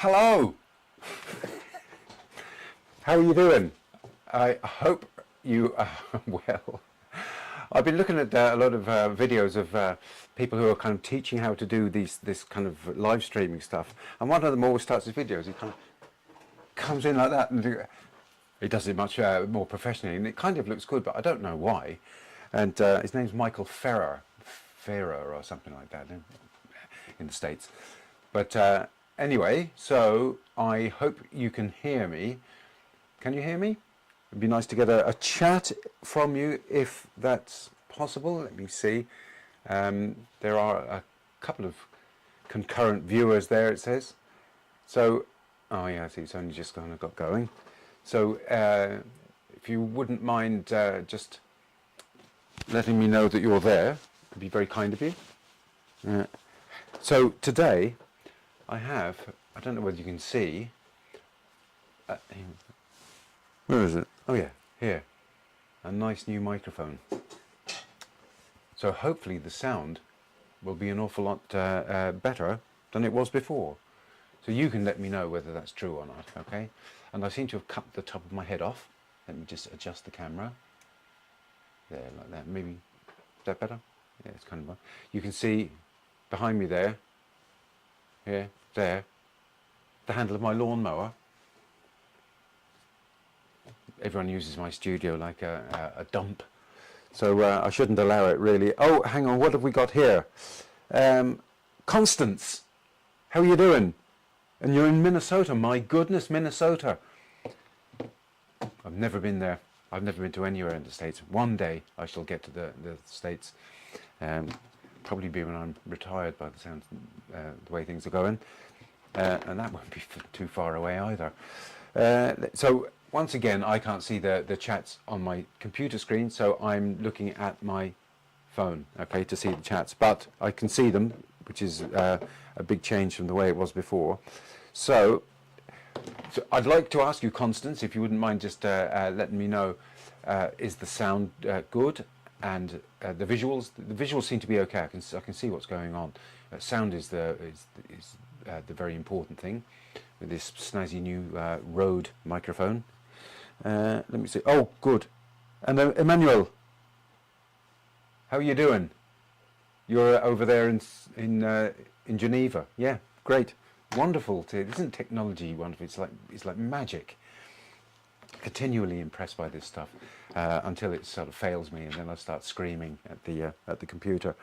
Hello! How are you doing? I hope you are well. I've been looking at a lot of videos of people who are kind of teaching how to do this kind of live streaming stuff, and one of them always starts his videos. He kind of comes in like that, and he does it much more professionally, and it kind of looks good, but I don't know why. And his name's Michael Ferrer or something like that in the States. But anyway, so I hope you can hear me. Can you hear me? It'd be nice to get a chat from you if that's possible. Let me see. There are a couple of concurrent viewers there, it says. So, oh yeah, I see, it's only just kind of got going. So if you wouldn't mind just letting me know that you're there, it'd be very kind of you. So today I don't know whether you can see, where is it? Oh yeah, here, a nice new microphone. So hopefully the sound will be an awful lot better than it was before. So you can let me know whether that's true or not, okay? And I seem to have cut the top of my head off. Let me just adjust the camera. There, like that. Maybe, is that better? Yeah, it's kind of, you can see behind me there, here, there, the handle of my lawnmower. Everyone uses my studio like a dump. So I shouldn't allow it really. Oh, hang on, what have we got here? Constance, how are you doing? And you're in Minnesota, my goodness, Minnesota. I've never been there. I've never been to anywhere in the States. One day I shall get to the States. Probably be when I'm retired by the sound, the way things are going. And that won't be too far away either. So once again, I can't see the chats on my computer screen, so I'm looking at my phone, okay, to see the chats. But I can see them, which is a big change from the way it was before. So I'd like to ask you, Constance, if you wouldn't mind just letting me know, is the sound good? And the visuals seem to be okay. I can see what's going on. Sound is the very important thing with this snazzy new Rode microphone. Let me see. Oh, good. And Emmanuel, how are you doing? You're over there in Geneva. Yeah, great, wonderful. Isn't technology wonderful? It's like magic. Continually impressed by this stuff until it sort of fails me, and then I start screaming at the computer.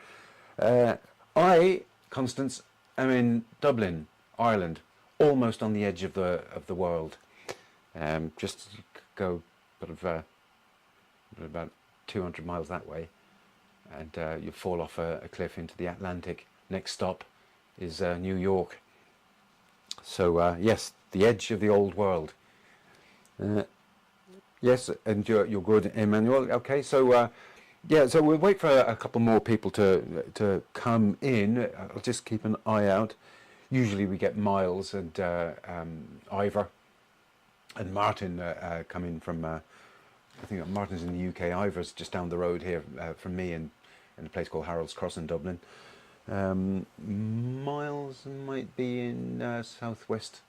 I, Constance, am in Dublin, Ireland, almost on the edge of the world. Just go sort of about 200 miles that way, and you fall off a cliff into the Atlantic. Next stop is New York. So yes, the edge of the old world. Yes, and you're good, Emmanuel. Okay, so yeah, so we'll wait for a couple more people to come in. I'll just keep an eye out. Usually we get Miles and Ivor and Martin come in from. I think Martin's in the UK. Ivor's just down the road here from me in a place called Harold's Cross in Dublin. Miles might be in southwest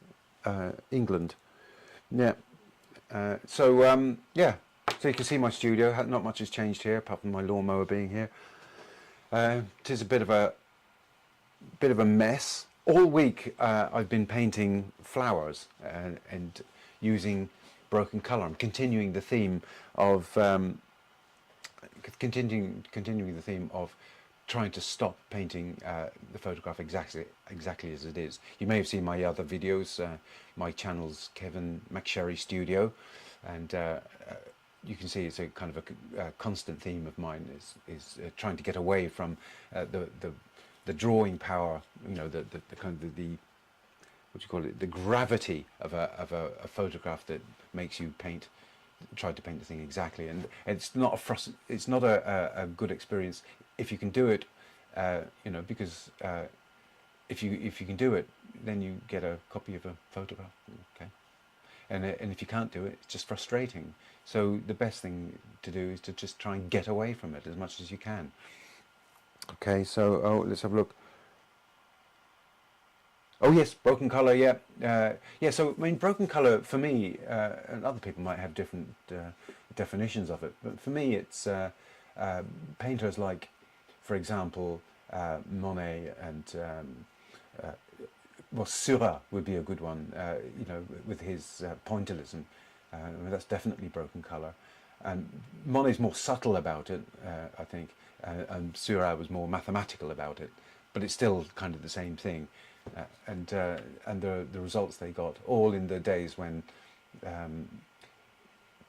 England. Yeah. So yeah, so you can see my studio. Not much has changed here, apart from my lawnmower being here. It is a bit of a mess. All week I've been painting flowers and using broken colour. I'm continuing the theme of trying to stop painting the photograph exactly as it is. You may have seen my other videos. My channel's Kevin McSherryStudio, and you can see it's a kind of a constant theme of mine is trying to get away from the drawing power. You know, the kind of the what do you call it? The gravity of a photograph that makes you try to paint the thing exactly, and it's not a good experience if you can do it, you know, because if you can do it, then you get a copy of a photograph, okay, and if you can't do it, it's just frustrating. So the best thing to do is to just try and get away from it as much as you can. Okay, so let's have a look. Oh yes, broken colour. Yeah, yeah. So I mean, broken colour for me, and other people might have different definitions of it. But for me, it's painters like, for example, Monet and well, Seurat would be a good one. You know, with his pointillism, I mean, that's definitely broken colour. And Monet's more subtle about it, I think, and Seurat was more mathematical about it. But it's still kind of the same thing. And the results they got, all in the days when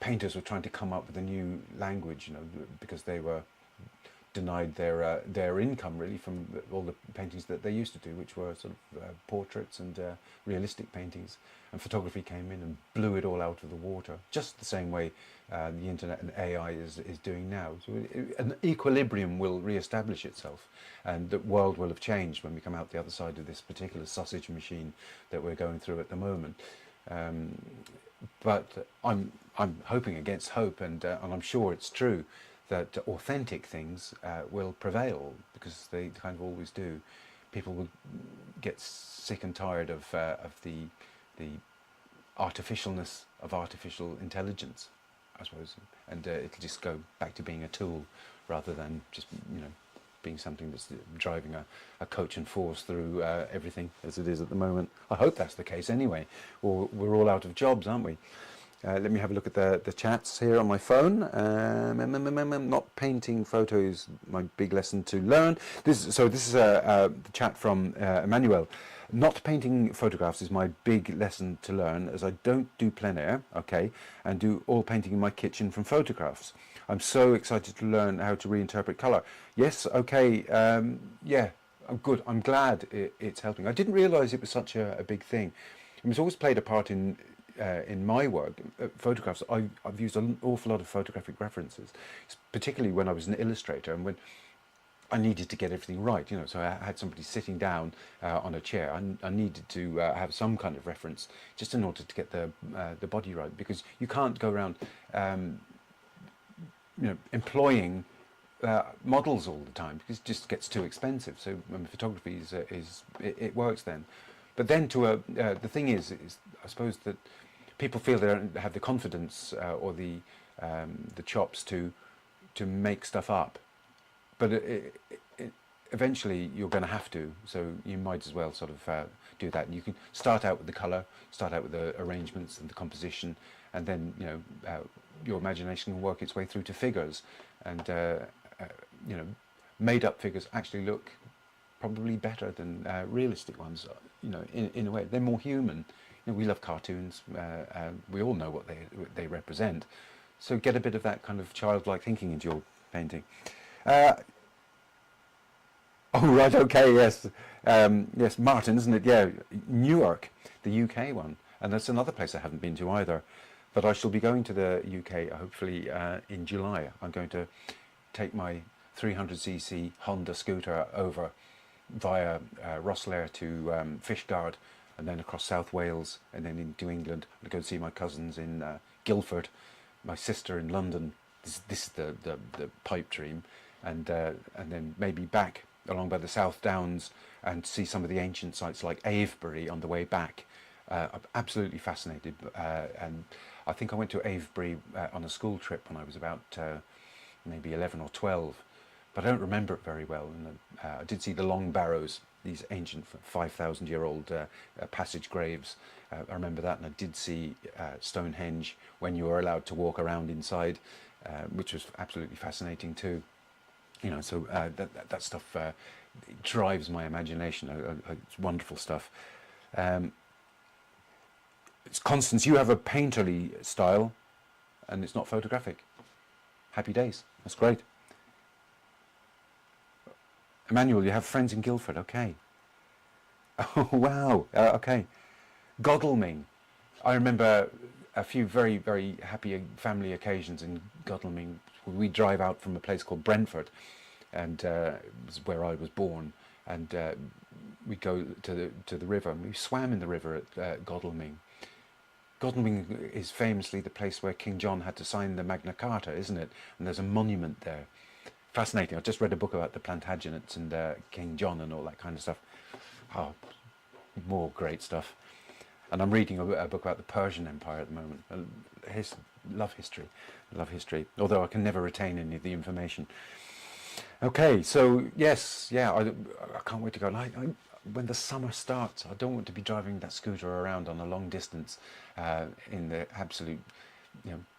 painters were trying to come up with a new language, you know, because they were denied their income really from all the paintings that they used to do, which were sort of portraits and realistic paintings. And photography came in and blew it all out of the water, just the same way the internet and AI is doing now. So an equilibrium will re-establish itself, and the world will have changed when we come out the other side of this particular sausage machine that we're going through at the moment. But I'm hoping against hope, and I'm sure it's true that authentic things will prevail, because they kind of always do. People will get sick and tired of the artificialness of artificial intelligence, I suppose, and it'll just go back to being a tool rather than just, you know, being something that's driving a coach and force through everything as it is at the moment. I hope that's the case anyway, or we're all out of jobs, aren't we? Let me have a look at the chats here on my phone. Not painting photos, my big lesson to learn. This is the chat from Emmanuel. Not painting photographs is my big lesson to learn, as I don't do plein air, okay, and do all painting in my kitchen from photographs. I'm so excited to learn how to reinterpret colour. Yes, okay, yeah, I'm good. I'm glad it's helping. I didn't realise it was such a big thing. It's always played a part in my work. Photographs, I've used an awful lot of photographic references, particularly when I was an illustrator and when I needed to get everything right, you know, so I had somebody sitting down on a chair. I needed to have some kind of reference just in order to get the body right, because you can't go around you know, employing models all the time, because it just gets too expensive. So photography it works then. But then the thing is I suppose that people feel they don't have the confidence or the chops to make stuff up. But eventually you're going to have to, so you might as well sort of do that. And you can start out with the colour, start out with the arrangements and the composition, and then, you know, your imagination can work its way through to figures. And you know, made-up figures actually look probably better than realistic ones. You know, in a way, they're more human. You know, we love cartoons. We all know what they represent. So get a bit of that kind of childlike thinking into your painting. Oh right, okay, yes, yes, Martin, isn't it? Yeah, Newark, the UK one, and that's another place I haven't been to either. But I shall be going to the UK hopefully in July. I'm going to take my 300cc Honda scooter over via Rosslare to Fishguard, and then across South Wales, and then into England. I'm going to see my cousins in Guildford, my sister in London. This is the pipe dream, and then maybe back along by the South Downs and see some of the ancient sites like Avebury on the way back. I'm absolutely fascinated, and I think I went to Avebury on a school trip when I was about maybe 11 or 12, but I don't remember it very well. And I did see the Long Barrows, these ancient 5,000-year-old passage graves. I remember that, and I did see Stonehenge when you were allowed to walk around inside, which was absolutely fascinating too. You know, so that stuff drives my imagination. It's wonderful stuff. It's Constance, you have a painterly style, and it's not photographic. Happy days. That's great. Emmanuel, you have friends in Guildford. Okay. Oh wow. Okay. Godalming. I remember a few very, very happy family occasions in Godalming. We drive out from a place called Brentford, and it was where I was born, and we go to the river, and we swam in the river at Godalming. Godalming is famously the place where King John had to sign the Magna Carta, isn't it? And there's a monument there. Fascinating. I just read a book about the Plantagenets and King John and all that kind of stuff. Oh, more great stuff. And I'm reading a book about the Persian Empire at the moment. Love history, although I can never retain any of the information. Okay, so yes, yeah, I can't wait to go. When the summer starts, I don't want to be driving that scooter around on a long distance in the absolute,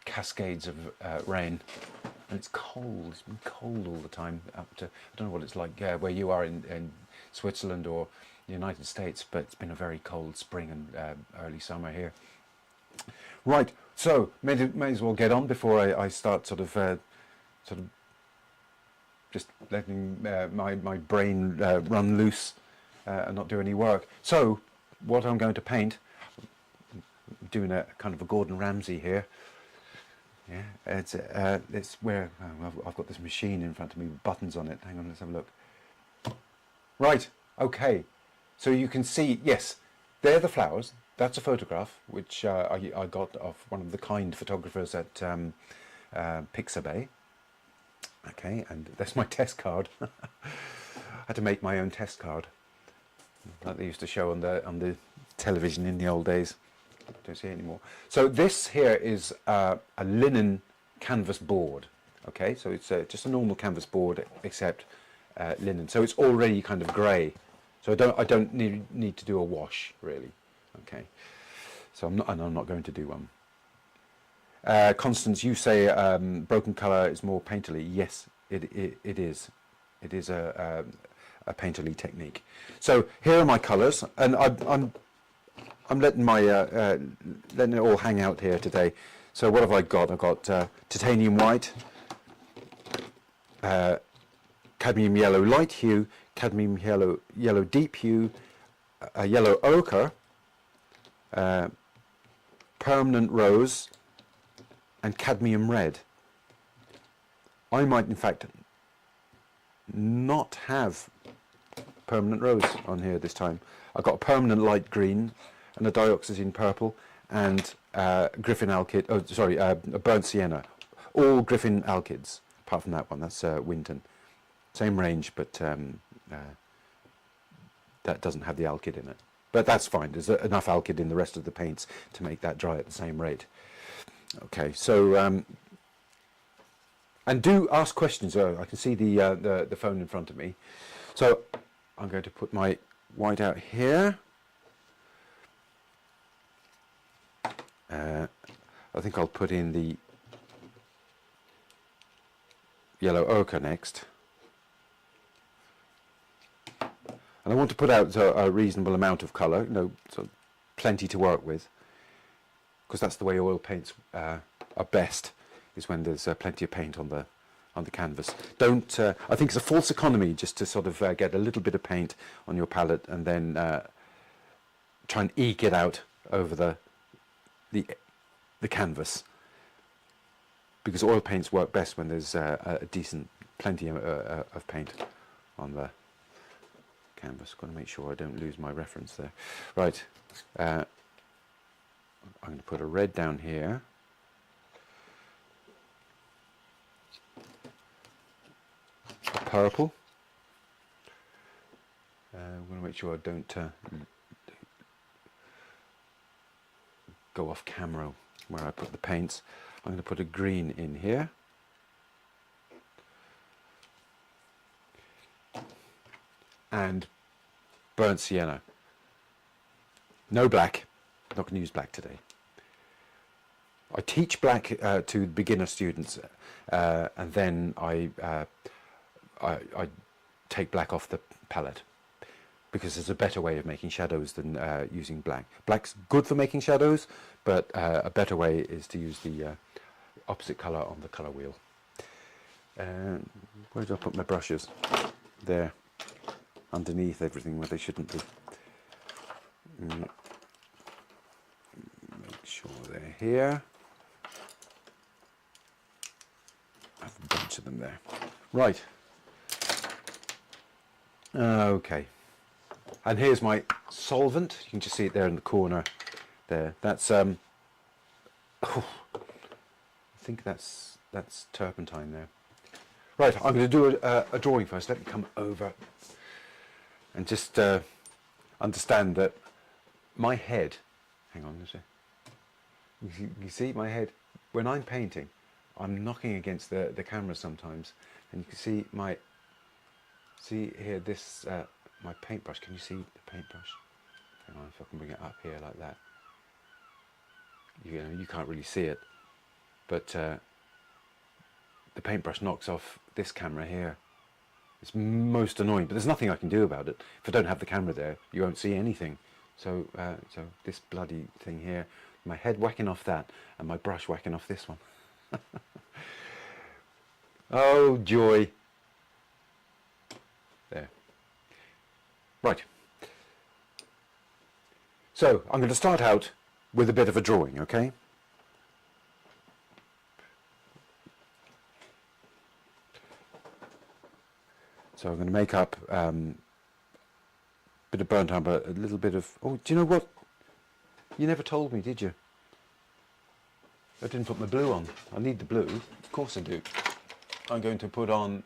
cascades of rain. And it's cold. It's been cold all the time. Up to, I don't know what it's like where you are in Switzerland or the United States, but it's been a very cold spring and early summer here. Right, so may as well get on before I start sort of just letting my brain run loose and not do any work. So what I'm going to paint, I'm doing a kind of a Gordon Ramsay here. Yeah, it's where I've got this machine in front of me with buttons on it. Hang on, let's have a look. Right, okay. So you can see, yes, they're the flowers. That's a photograph which I got off one of the kind photographers at Pixabay. Okay, and that's my test card. I had to make my own test card that they used to show on the television in the old days. Don't see it anymore. So this here is a linen canvas board. Okay, so it's just a normal canvas board except linen. So it's already kind of grey. So I don't need to do a wash really. Okay, so I'm not going to do one. Constance, you say broken colour is more painterly. Yes, it is. It is a painterly technique. So here are my colours, and I'm letting letting it all hang out here today. So what have I got? I've got titanium white, cadmium yellow light hue, cadmium yellow deep hue, a yellow ochre, permanent rose, and cadmium red. I might in fact not have permanent rose on here this time. I've got a permanent light green and a dioxazine purple and Griffin alkyd, a burnt sienna. All Griffin alkyds, apart from that one, that's Winton. Same range, but that doesn't have the alkyd in it. But that's fine, there's enough alkyd in the rest of the paints to make that dry at the same rate. Okay, so, and do ask questions. I can see the phone in front of me. So I'm going to put my white out here. I think I'll put in the yellow ochre next. And I want to put out a reasonable amount of colour, so plenty to work with, because that's the way oil paints are best, is when there's plenty of paint on the canvas. Don't. I think it's a false economy just to sort of get a little bit of paint on your palette and then try and eke it out over the canvas, because oil paints work best when there's a decent plenty of paint on the canvas. Got to make sure I don't lose my reference there. Right, I'm going to put a red down here. A purple. I'm going to make sure I don't go off camera where I put the paints. I'm going to put a green in here. And burnt sienna. No black. Not going to use black today. I teach black to beginner students, and then I take black off the palette, because there's a better way of making shadows than using black. Black's good for making shadows, but a better way is to use the opposite colour on the colour wheel. Where did I put my brushes? There, underneath everything where they shouldn't be. Make sure they're here. I have a bunch of them there. Right. Okay. And here's my solvent. You can just see it there in the corner there. That's I think that's turpentine there. Right, I'm going to do a drawing first. Let me come over and just understand that my head, hang on a second. You see my head, when I'm painting, I'm knocking against the camera sometimes, and you can see here this, my paintbrush. Can you see the paintbrush? Hang on, if I can bring it up here like that. You know, you can't really see it, but the paintbrush knocks off this camera here. It's most annoying, but there's nothing I can do about it. If I don't have the camera there, you won't see anything. So, so this bloody thing here, my head whacking off that, and my brush whacking off this one. Oh, joy. There. Right. So, I'm going to start out with a bit of a drawing, okay? So I'm going to make up a bit of burnt umber, a little bit of... Oh, do you know what? You never told me, did you? I didn't put my blue on. I need the blue. Of course I do. I'm going to put on...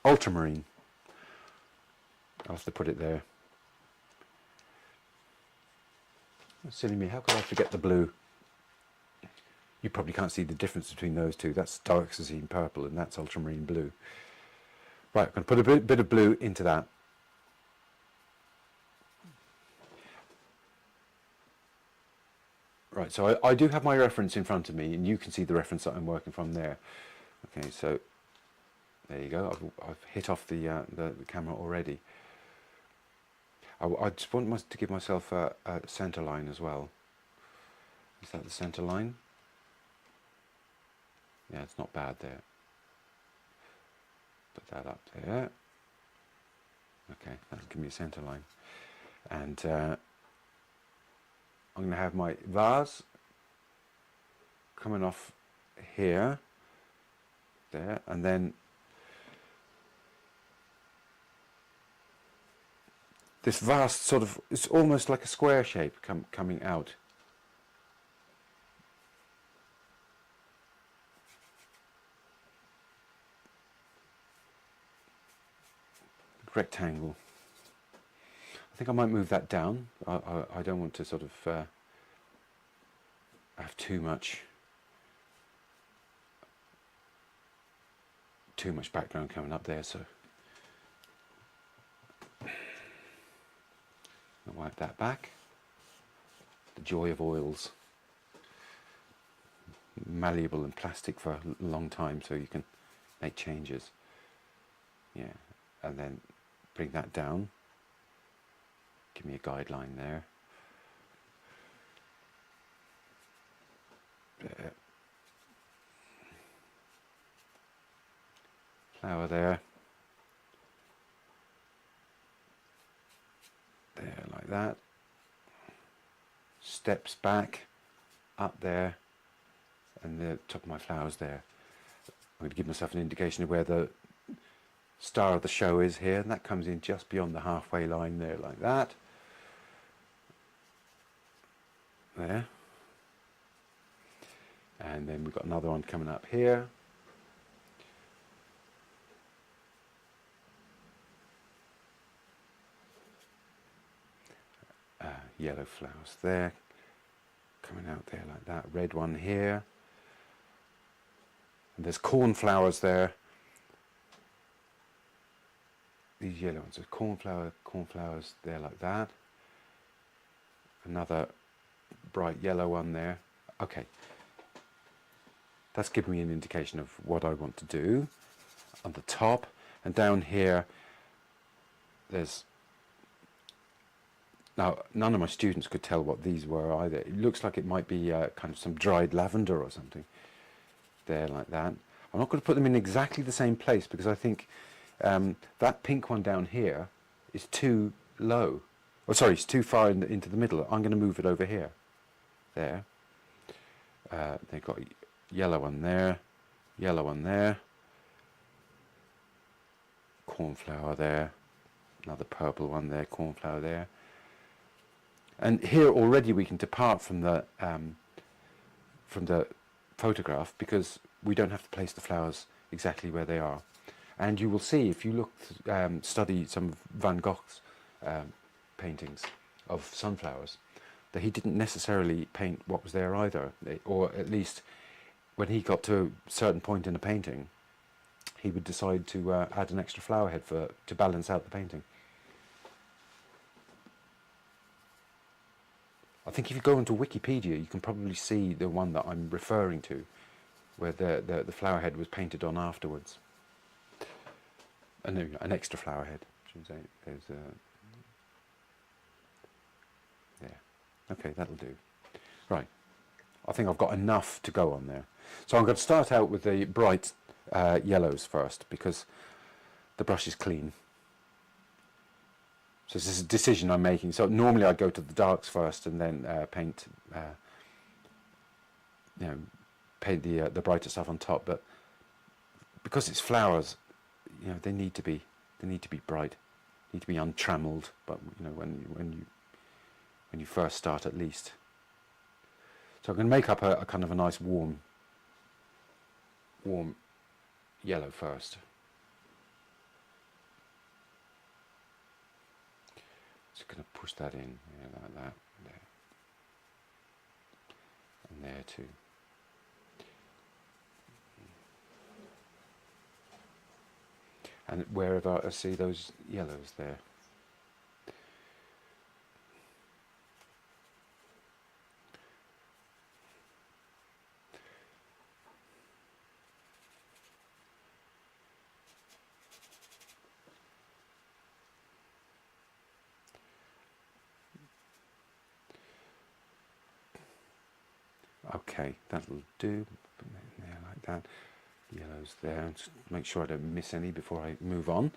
ultramarine. I'll have to put it there. Silly me, how could I forget the blue? You probably can't see the difference between those two. That's dioxazine purple and that's ultramarine blue. Right, I'm going to put a bit of blue into that. Right, so I do have my reference in front of me, and you can see the reference that I'm working from there. Okay, so there you go. I've hit off the camera already. I just want to give myself a centre line as well. Is that the centre line? Yeah, it's not bad there. Put that up there. Okay, that'll give me a centre line. And I'm going to have my vase coming off here, there, and then this vast sort of, it's almost like a square shape coming out. Rectangle. I think I might move that down. I don't want to sort of have too much background coming up there, so I'll wipe that back. The joy of oils. Malleable and plastic for a long time, so you can make changes. Yeah, and then bring that down. Give me a guideline there. There. Flower there. There, like that. Steps back, up there, and the top of my flowers there. I'm going to give myself an indication of where the star of the show is here, and that comes in just beyond the halfway line there, like that. There. And then we've got another one coming up here. Yellow flowers there, coming out there like that. Red one here. And there's cornflowers there. These yellow ones are cornflowers there like that. Another bright yellow one there. Okay. That's giving me an indication of what I want to do on the top. And down here, there's... Now, none of my students could tell what these were either. It looks like it might be kind of some dried lavender or something. There, like that. I'm not going to put them in exactly the same place because I think that pink one down here is too low. Oh, sorry, it's too far into the middle. I'm going to move it over here. There. They've got yellow one there, yellow one there, cornflower there, another purple one there, cornflower there. And here already we can depart from the photograph because we don't have to place the flowers exactly where they are. And you will see, if you look, study some of Van Gogh's paintings of sunflowers, that he didn't necessarily paint what was there either, or at least when he got to a certain point in a painting, he would decide to add an extra flower head to balance out the painting. I think if you go onto Wikipedia, you can probably see the one that I'm referring to, where the flower head was painted on afterwards. An extra flower head, I should say. There's there. Okay, that'll do. Right. I think I've got enough to go on there. So I'm going to start out with the bright yellows first, because the brush is clean. So this is a decision I'm making. So normally I'd go to the darks first and then paint, paint the brighter stuff on top. But because it's flowers, they need to be bright, need to be untrammeled. But when you first start, at least. So I'm going to make up a kind of a nice warm yellow first. Just going to push that in, like that, there, and there too. And wherever I see those yellows there. Okay, that'll do. Put that in there like that. Yellows there. Just make sure I don't miss any before I move on.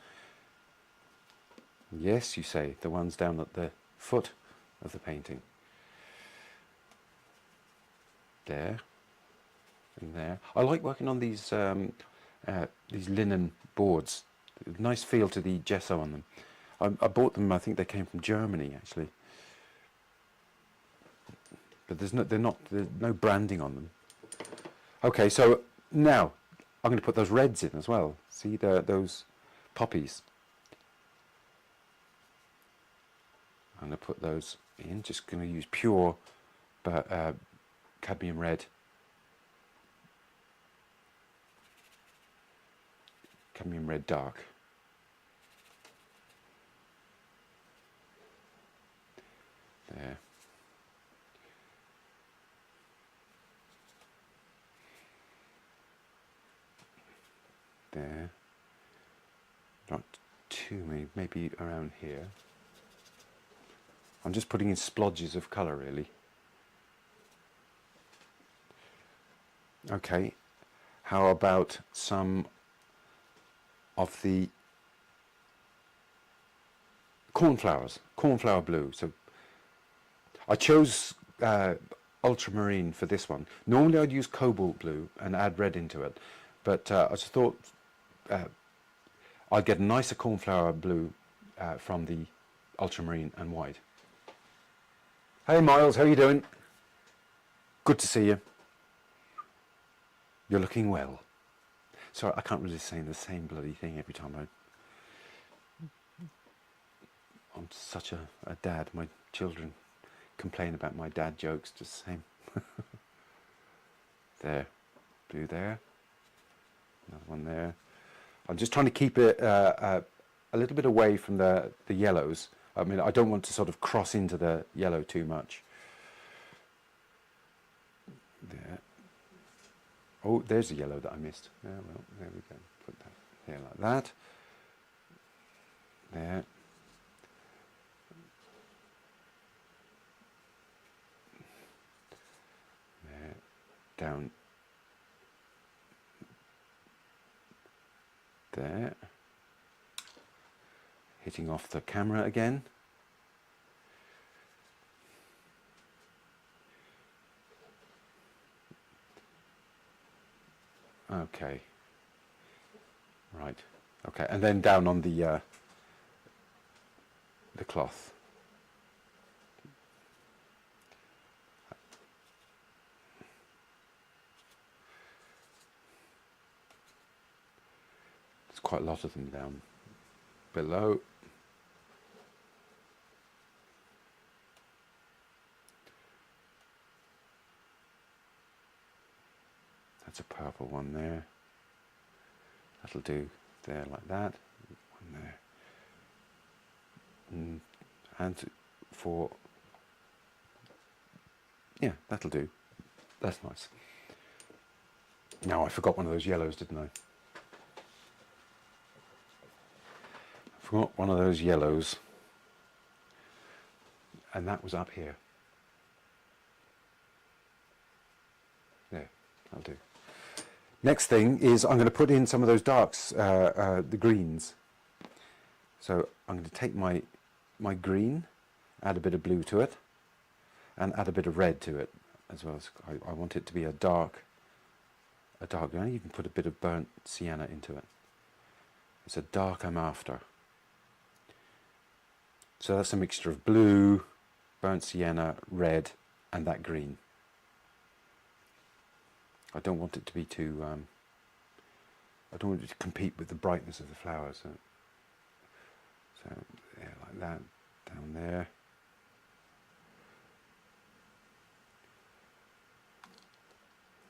Yes, you say, the ones down at the foot of the painting. There and there. I like working on these linen boards. Nice feel to the gesso on them. I bought them. I think they came from Germany actually. But there's no branding on them. Okay, so now I'm going to put those reds in as well. See those poppies. I'm going to put those in. Just going to use pure cadmium red. Cadmium red dark. There. There. Not too many, maybe around here. I'm just putting in splodges of colour really. Okay, how about some of the cornflowers, cornflower blue. So I chose ultramarine for this one. Normally I'd use cobalt blue and add red into it, but I just thought I'd get a nicer cornflower blue from the ultramarine and white. Hey Miles, how you doing? Good to see you. You're looking well. Sorry, I can't resist saying the same bloody thing every time I'm such a dad. My children complain about my dad jokes just the same. There, blue there, another one there. I'm just trying to keep it a little bit away from the yellows. I mean, I don't want to sort of cross into the yellow too much. There. Oh, there's the yellow that I missed. Yeah, well, there we go. Put that here like that. There. There. Down. There. Hitting off the camera again. Okay. Right. Okay, and then down on the cloth. Just quite a lot of them down below. That's a purple one there. That'll do there like that. One there. And for, yeah, that'll do. That's nice. Now I forgot one of those yellows, didn't I? I forgot one of those yellows. And that was up here. There, that'll do. Next thing is I'm going to put in some of those darks, the greens. So I'm going to take my green, add a bit of blue to it, and add a bit of red to it as well. I want it to be a dark green. You can put a bit of burnt sienna into it. It's a dark I'm after. So that's a mixture of blue, burnt sienna, red, and that green. I don't want it to be too, I don't want it to compete with the brightness of the flowers. So yeah, like that, down there.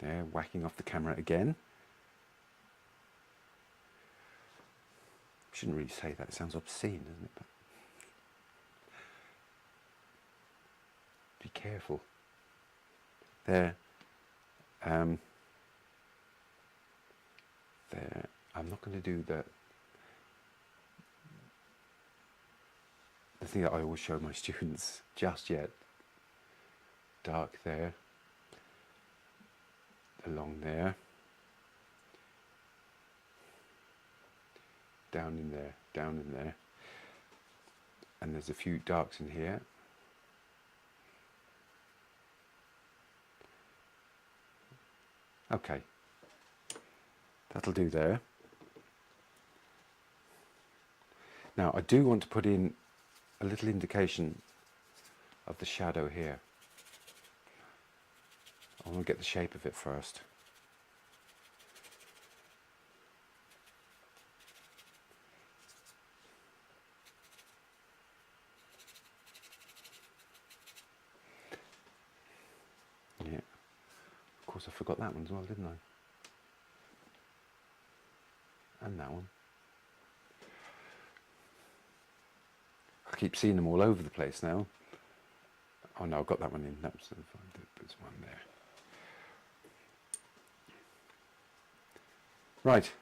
There, whacking off the camera again. Shouldn't really say that, it sounds obscene, doesn't it? But be careful. There. There. I'm not going to do the thing that I always show my students just yet. Dark there, along there, down in there, down in there, and there's a few darks in here. Okay, that'll do there. Now I do want to put in a little indication of the shadow here. I want to get the shape of it first. Yeah, of course I forgot that one as well, didn't I? And that one. I keep seeing them all over the place now. Oh no, I've got that one in. That's there's one there. Right.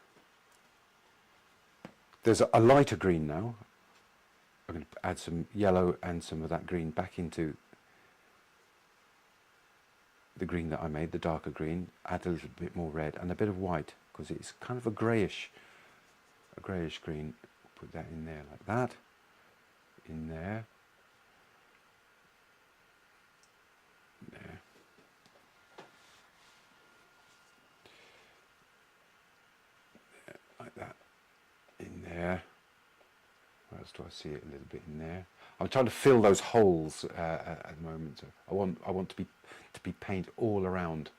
There's a lighter green now. I'm going to add some yellow and some of that green back into the green that I made, the darker green. Add a little bit more red and a bit of white because it's kind of a greyish green. Put that in there like that. In there. There. Like that. In there. Where else do I see it? A little bit in there. I'm trying to fill those holes at the moment. So I want to be paint all around,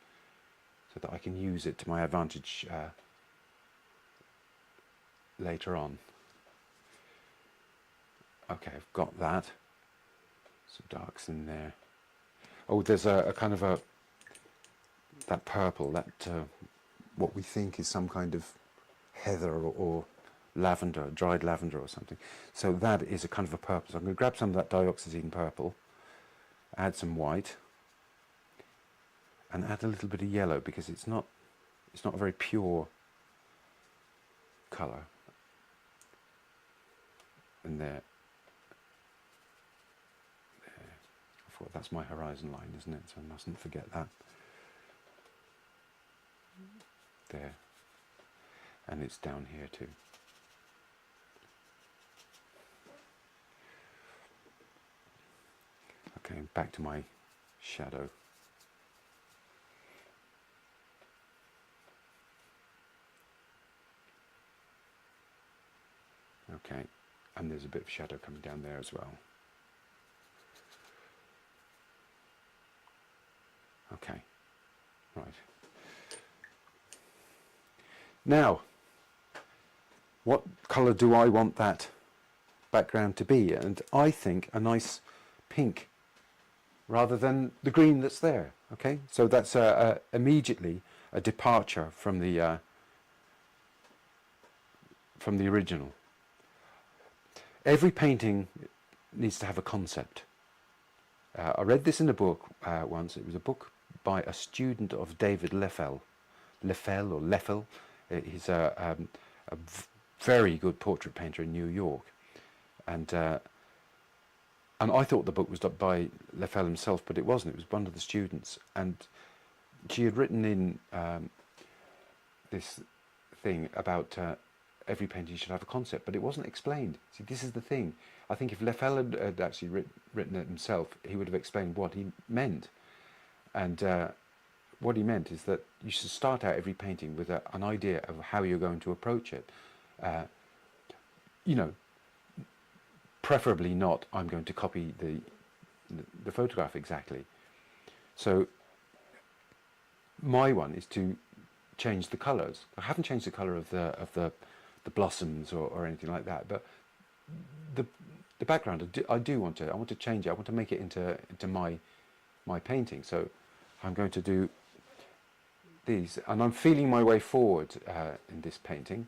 so that I can use it to my advantage later on. Okay, I've got that. Some darks in there. Oh, there's a kind of that purple, that what we think is some kind of heather or lavender, dried lavender or something. So that is a kind of a purple. So I'm going to grab some of that dioxazine purple, add some white, and add a little bit of yellow because it's not a very pure colour. And there. I thought that's my horizon line, isn't it? So I mustn't forget that. There. And it's down here too. Okay, back to my shadow. Okay, and there's a bit of shadow coming down there as well. Okay, right. Now, what colour do I want that background to be? And I think a nice pink rather than the green that's there. Okay, so that's immediately a departure from the original. Every painting needs to have a concept. I read this in a book once. It was a book by a student of David Leffel. He's a very good portrait painter in New York, and I thought the book was done by Leffel himself, but it wasn't. It was one of the students, and she had written in this thing about every painting should have a concept, but it wasn't explained. See, this is the thing. I think if Leffel had actually written it himself, he would have explained what he meant. And what he meant is that you should start out every painting with an idea of how you're going to approach it. You know, preferably not, I'm going to copy the photograph exactly. So my one is to change the colours. I haven't changed the colour of the blossoms or anything like that, but the background I want to change it. I want to make it into my painting. So I'm going to do these, and I'm feeling my way forward in this painting,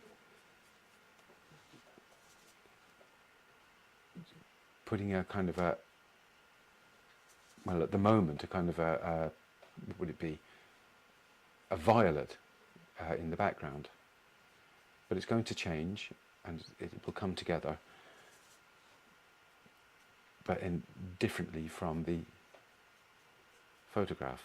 putting a kind of a, well, at the moment, a kind of what would it be, a violet in the background, but it's going to change and it will come together, but differently from the photograph.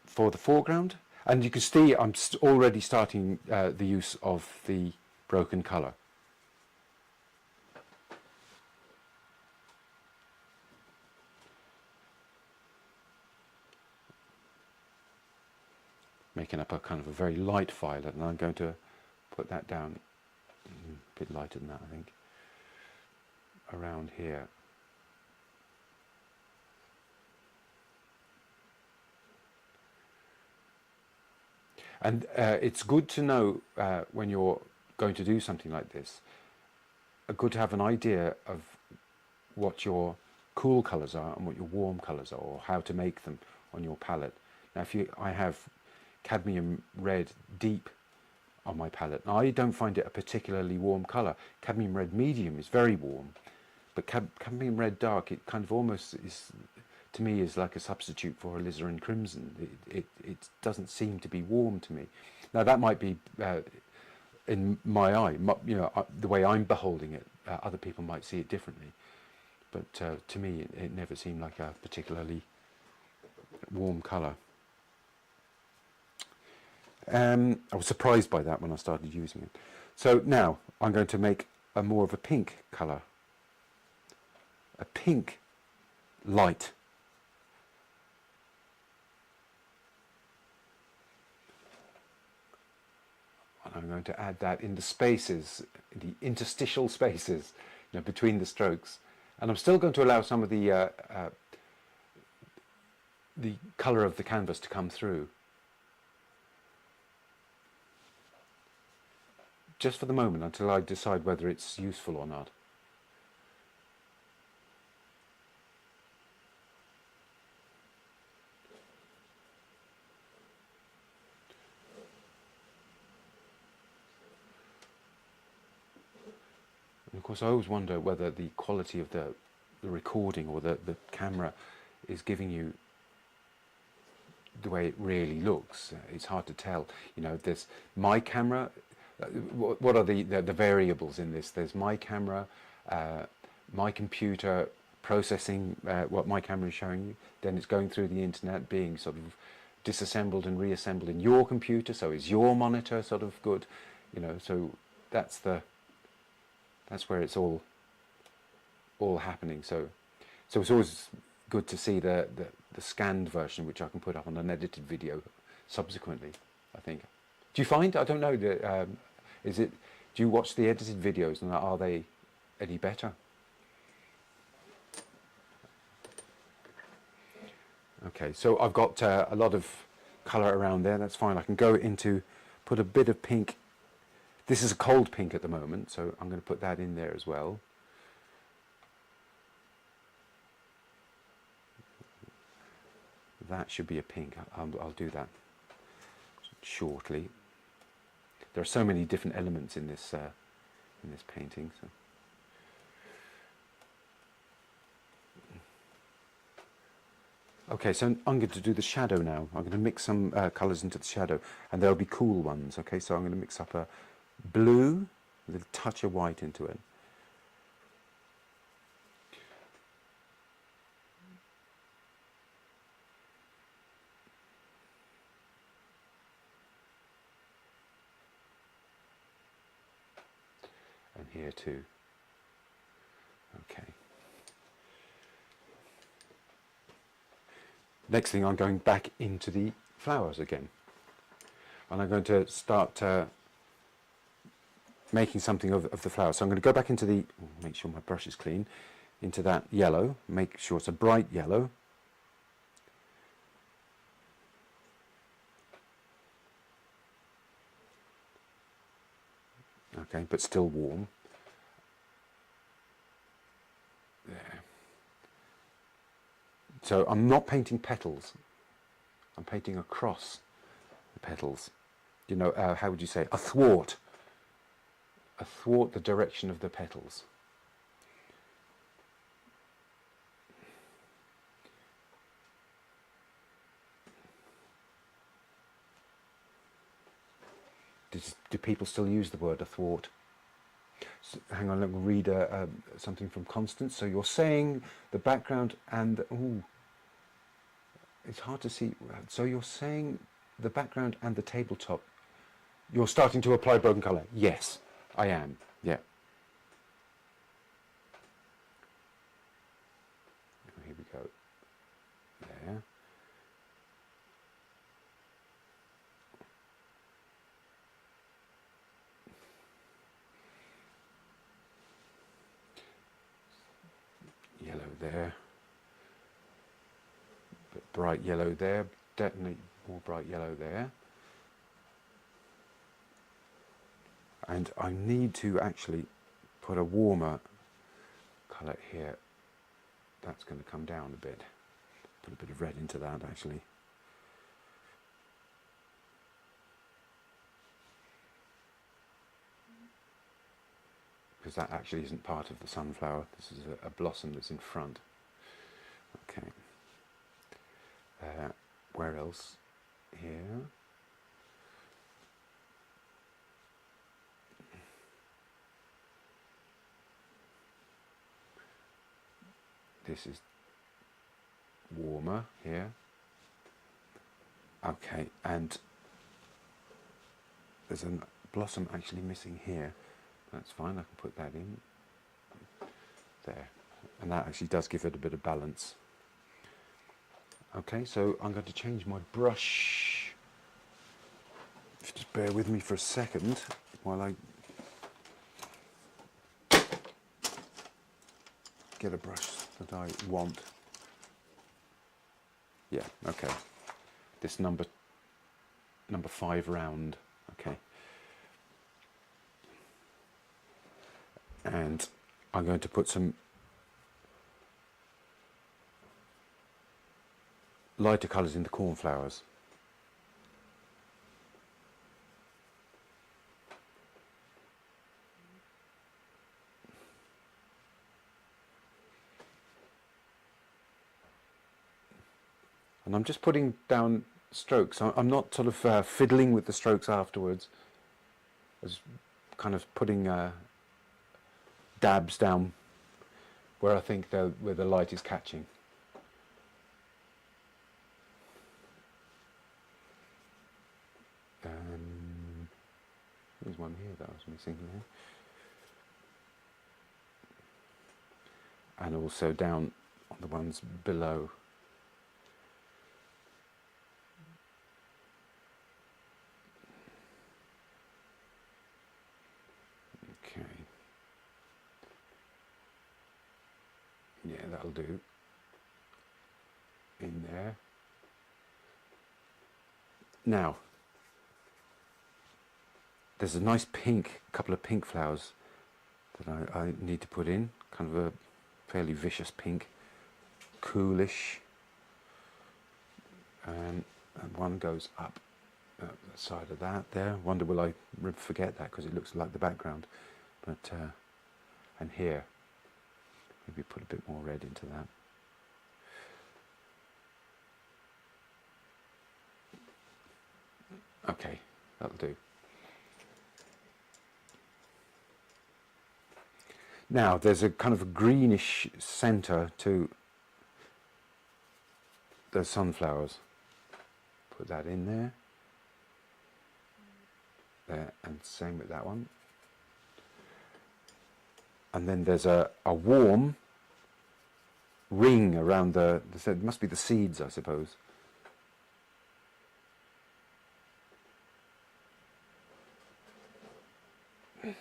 For the foreground, and you can see I'm already starting the use of the broken colour. Making up a kind of a very light violet, and I'm going to put that down a bit lighter than that, I think, around here. And it's good to know when you're going to do something like this, good to have an idea of what your cool colours are and what your warm colours are, or how to make them on your palette. Now, I have cadmium red deep on my palette. Now, I don't find it a particularly warm colour. Cadmium red medium is very warm, but cadmium red dark, it kind of almost is, to me, is like a substitute for alizarin crimson. It doesn't seem to be warm to me. Now, that might be in my eye, you know, the way I'm beholding it. Other people might see it differently, but to me, it never seemed like a particularly warm colour. I was surprised by that when I started using it. So now I'm going to make a more of a pink colour, a pink light. And I'm going to add that in the spaces, the interstitial spaces, you know, between the strokes. And I'm still going to allow some of the colour of the canvas to come through. Just for the moment, until I decide whether it's useful or not. And of course, I always wonder whether the quality of the recording or the camera is giving you the way it really looks. It's hard to tell. You know, there's my camera. What are the variables in this? There's my camera, my computer processing what my camera is showing you. Then it's going through the internet, being sort of disassembled and reassembled in your computer. So is your monitor sort of good? You know, so that's where it's all happening. So it's always good to see the scanned version, which I can put up on an edited video subsequently, I think. Do you find, I don't know, that do you watch the edited videos, and are they any better? Okay, so I've got a lot of colour around there, that's fine. I can go into, put a bit of pink. This is a cold pink at the moment, so I'm going to put that in there as well. That should be a pink. I'll do that shortly. There are so many different elements in this painting. So. Okay, so I'm going to do the shadow now. I'm going to mix some colours into the shadow, and there'll be cool ones. Okay, so I'm going to mix up a blue with a touch of white into it. And here too. Okay. Next thing, I'm going back into the flowers again, and I'm going to start making something of the flowers. So I'm going to go back into the, make sure my brush is clean, into that yellow, make sure it's a bright yellow. Okay, but still warm. There. So I'm not painting petals, I'm painting across the petals. You know, how would you say, athwart the direction of the petals. Do people still use the word athwart? So, hang on, let me read something from Constance. So you're saying the background and ooh, it's hard to see. So you're saying the background and the tabletop. You're starting to apply broken colour. Yes, I am. Yeah. Here we go. There. Yellow there. Bit bright yellow there. Definitely more bright yellow there. And I need to actually put a warmer colour here. That's going to come down a bit. Put a bit of red into that actually. Because that actually isn't part of the sunflower. This is a blossom that's in front. Okay. Where else? Here. This is warmer here. Okay, and there's a blossom actually missing here. That's fine, I can put that in there. And that actually does give it a bit of balance. Okay, so I'm going to change my brush. If you just bear with me for a second while I get a brush that I want. Yeah, okay. This number 5 round. Okay. And I'm going to put some lighter colours in the cornflowers. And I'm just putting down strokes. I'm not sort of fiddling with the strokes afterwards. As kind of putting dabs down where I think where the light is catching. There's one here that I was missing here. And also down on the ones below. Okay. Yeah, that'll do. In there. Now, there's a nice pink, couple of pink flowers that I need to put in, kind of a fairly vicious pink, coolish, and one goes up the side of that there. Wonder will I forget that because it looks like the background, but and here, maybe put a bit more red into that. Okay, that'll do. Now there's a kind of a greenish centre to the sunflowers. Put that in there. There, and same with that one. And then there's a warm ring around it must be the seeds, I suppose. There.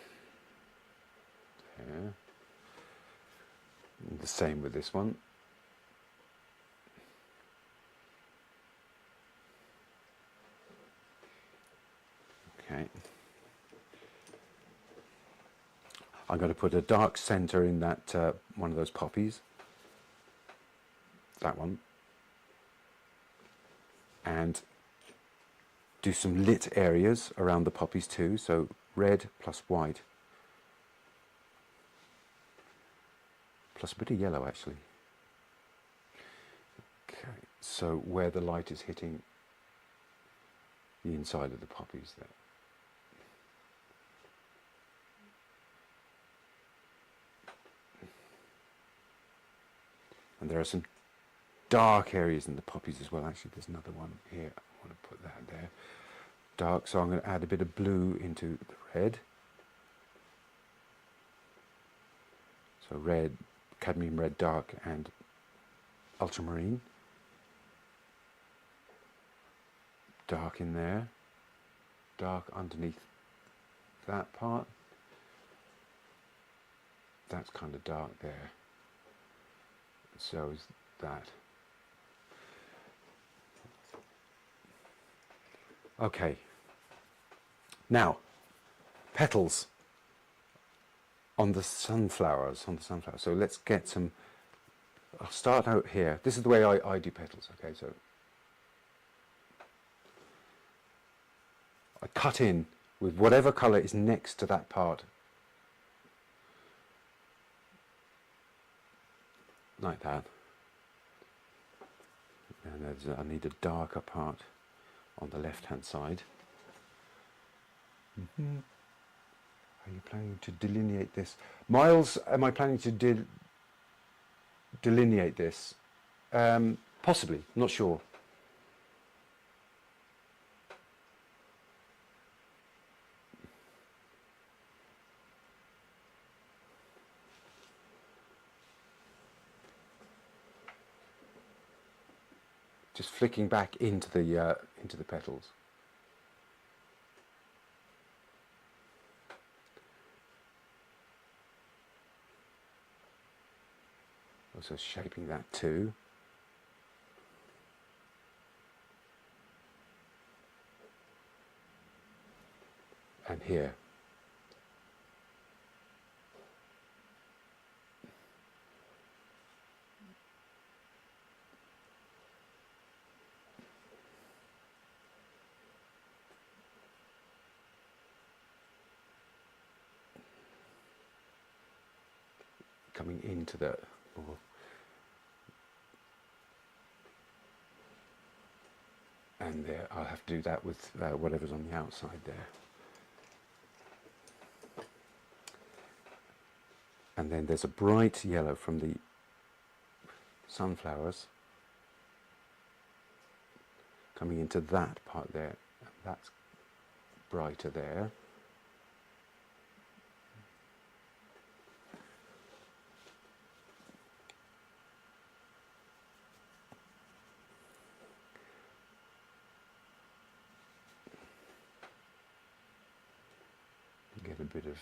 And the same with this one. Okay. I'm going to put a dark centre in that one of those poppies. That one. And do some lit areas around the poppies too. So red plus white. Plus a bit of yellow actually. Okay. So where the light is hitting the inside of the poppies there. And there are some dark areas in the poppies as well. Actually, there's another one here. I want to put that there. Dark, so I'm going to add a bit of blue into the red. So red, cadmium red dark and ultramarine. Dark in there. Dark underneath that part. That's kind of dark there. So is that. Okay. Now, petals on the sunflowers. So let's get some. I'll start out here. This is the way I do petals. Okay, so I cut in with whatever colour is next to that part. Like that. And I need a darker part on the left hand side. Are you planning to delineate this? Miles, am I planning to delineate this? Possibly, not sure. Just flicking back into the petals. Also shaping that too. And here. Coming into the, and there, I'll have to do that with whatever's on the outside there. And then there's a bright yellow from the sunflowers coming into that part there. That's brighter there. Get a bit of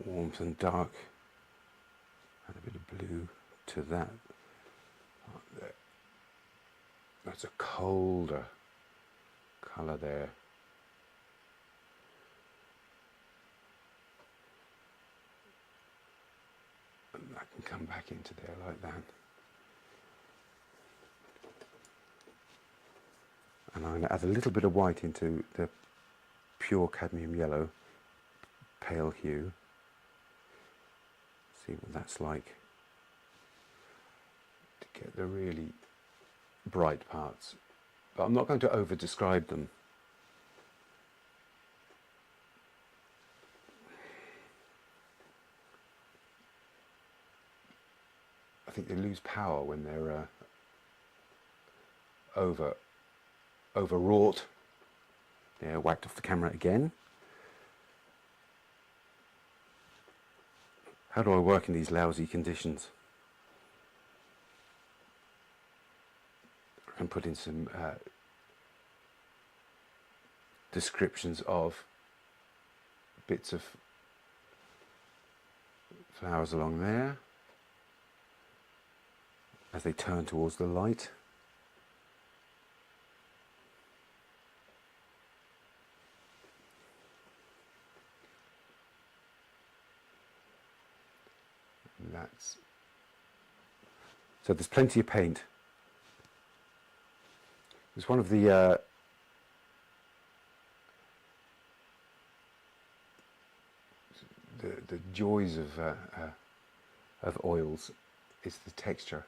warmth and dark and a bit of blue to that part there. That's a colder colour there. And that can come back into there like that. And I'm going to add a little bit of white into the pure cadmium yellow, pale hue. See what that's like to get the really bright parts. But I'm not going to over describe them. I think they lose power when they're overwrought. Yeah, whacked off the camera again. How do I work in these lousy conditions? And put in some descriptions of bits of flowers along there as they turn towards the light. And that's so there's plenty of paint. It's one of the joys of oils is the texture.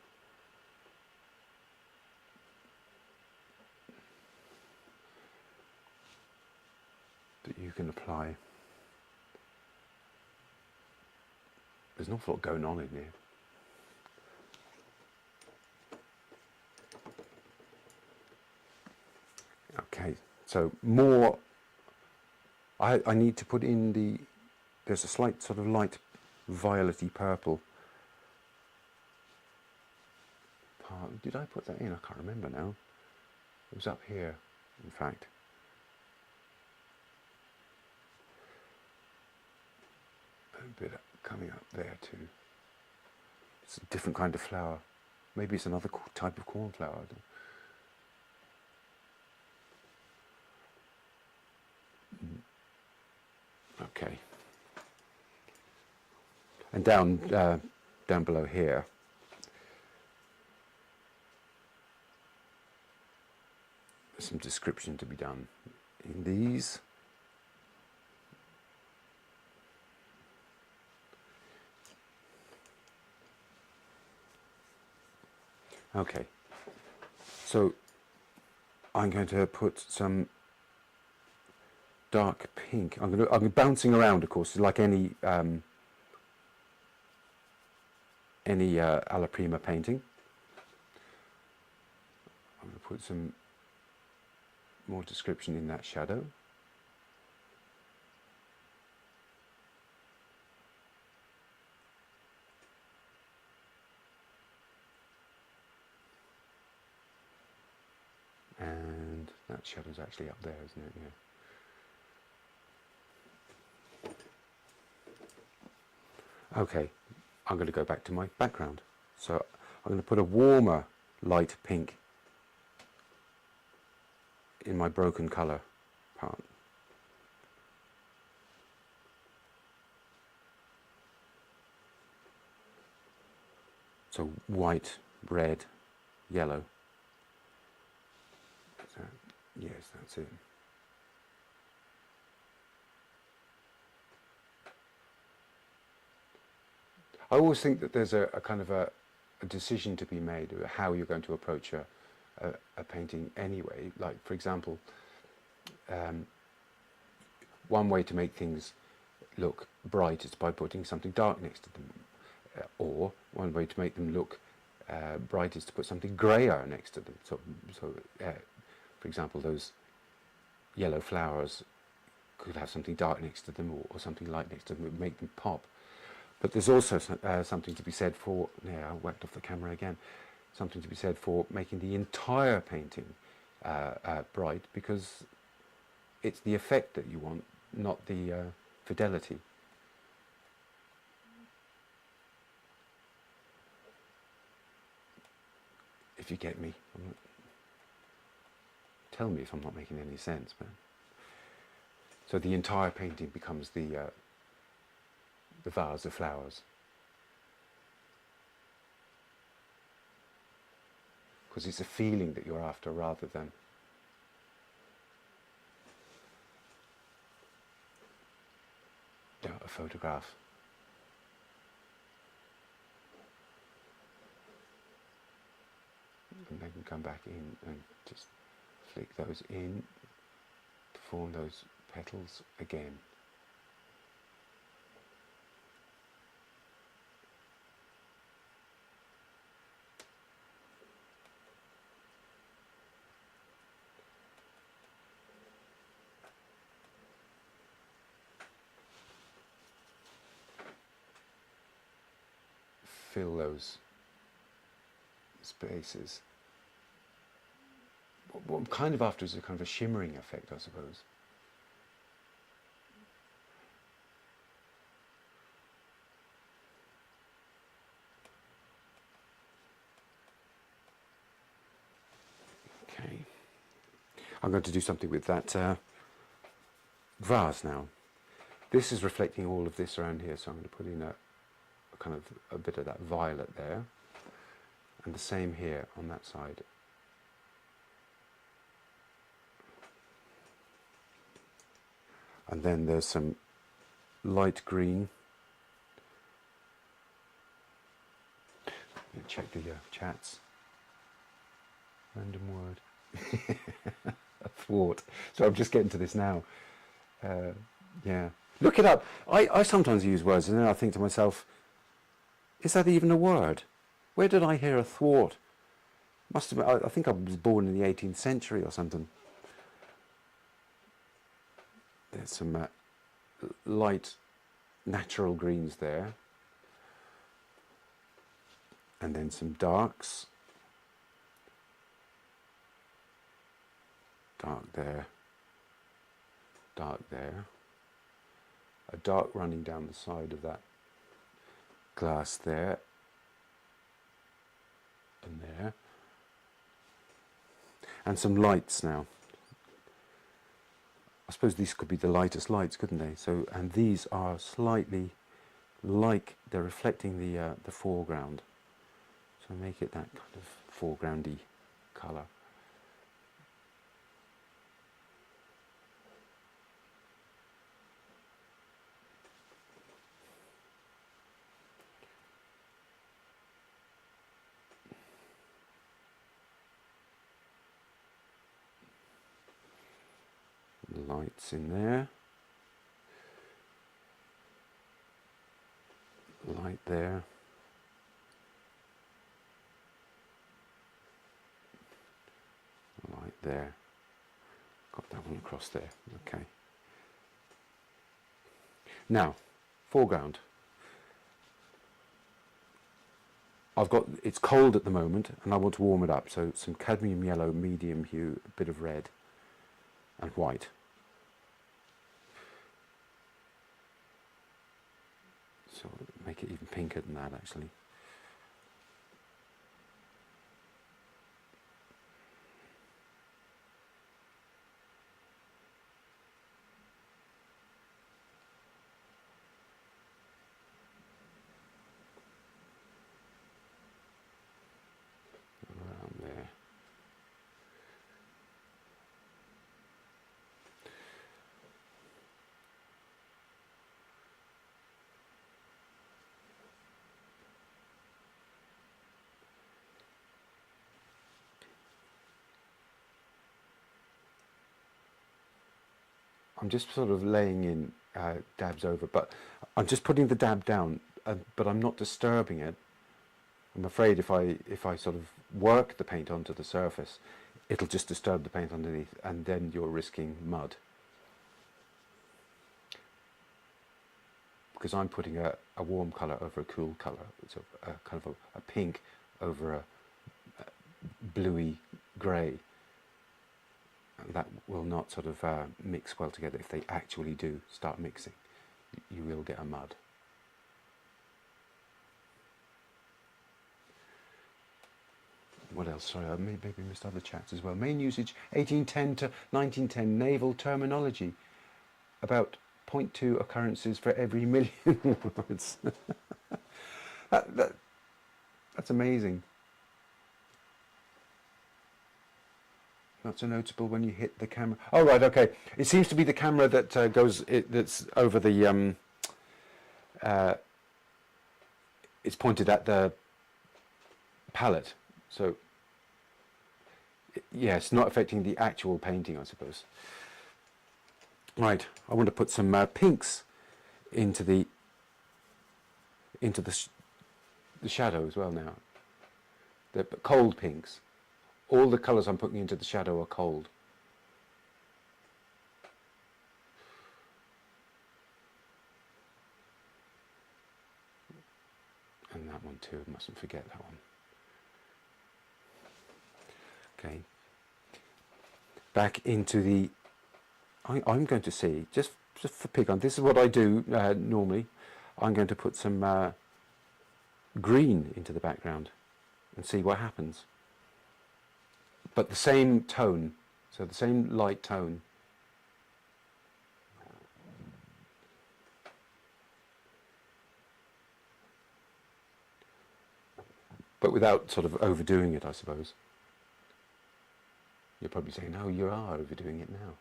That you can apply. There's an awful lot going on in here. Okay, so more, I need to put in there's a slight sort of light violet-y purple part. Did I put that in? I can't remember now. It was up here, in fact. A bit coming up there too. It's a different kind of flower. Maybe it's another type of cornflower. Okay. And down below here, there's some description to be done in these. Okay, so I'm going to put some dark pink. I'm bouncing around, of course, like any alla prima painting. I'm going to put some more description in that shadow. And that shadow's actually up there, isn't it? Yeah. Okay, I'm going to go back to my background. So I'm going to put a warmer light pink in my broken colour part. So white, red, yellow. Yes, that's it. I always think that there's a kind of a decision to be made how you're going to approach a painting anyway. Like, for example, one way to make things look bright is by putting something dark next to them. Or one way to make them look bright is to put something greyer next to them. So for example, those yellow flowers could have something dark next to them or something light next to them. It would make them pop. But there's also something to be said for, yeah, I whacked off the camera again, something to be said for making the entire painting bright, because it's the effect that you want, not the fidelity. If you get me. tell me if I'm not making any sense. But so the entire painting becomes the vase of flowers. Because it's a feeling that you're after rather than a photograph. And then come back in and just flick those in to form those petals again. Fill those spaces. What I'm kind of after is a kind of a shimmering effect, I suppose. Okay. I'm going to do something with that vase now. This is reflecting all of this around here, so I'm going to put in a kind of a bit of that violet there, and the same here on that side. And then there's some light green. Check the chats. Random word. A thwart. So I'm just getting to this now. Yeah. Look it up. I sometimes use words and then I think to myself, is that even a word? Where did I hear a thwart? Must have been, I think I was born in the 18th century or something. There's some light natural greens there. And then some darks. Dark there. Dark there. A dark running down the side of that glass there. And there. And some lights now. I suppose these could be the lightest lights, couldn't they? So, and these are slightly like they're reflecting the foreground. So make it that kind of foregroundy colour. Lights in there. Light there. Light there. Got that one across there. Okay. Now, foreground. It's cold at the moment and I want to warm it up. So some cadmium yellow, medium hue, a bit of red and white. So make it even pinker than that actually. Around there. I'm just sort of laying in dabs over, but I'm just putting the dab down, but I'm not disturbing it. I'm afraid if I sort of work the paint onto the surface, it'll just disturb the paint underneath, and then you're risking mud. Because I'm putting a warm colour over a cool colour, so a kind of a pink over a bluey grey. That will not sort of mix well together. If they actually do start mixing, you will get a mud. What else? Sorry, I maybe missed other chats as well. Main usage 1810 to 1910 naval terminology. About zero point 0.2 occurrences for every million words. That's amazing. Not so noticeable when you hit the camera. Oh, right, okay. It seems to be the camera that that's over the it's pointed at the palette. So, yeah, it's not affecting the actual painting, I suppose. Right, I want to put some pinks into the shadow as well now. The cold pinks. All the colours I'm putting into the shadow are cold. And that one too, mustn't forget that one. Okay. Back into the... I'm going to see, just for pick on, this is what I do normally. I'm going to put some green into the background and see what happens. But the same tone, so the same light tone. But without sort of overdoing it, I suppose. You're probably saying, no, you are overdoing it now.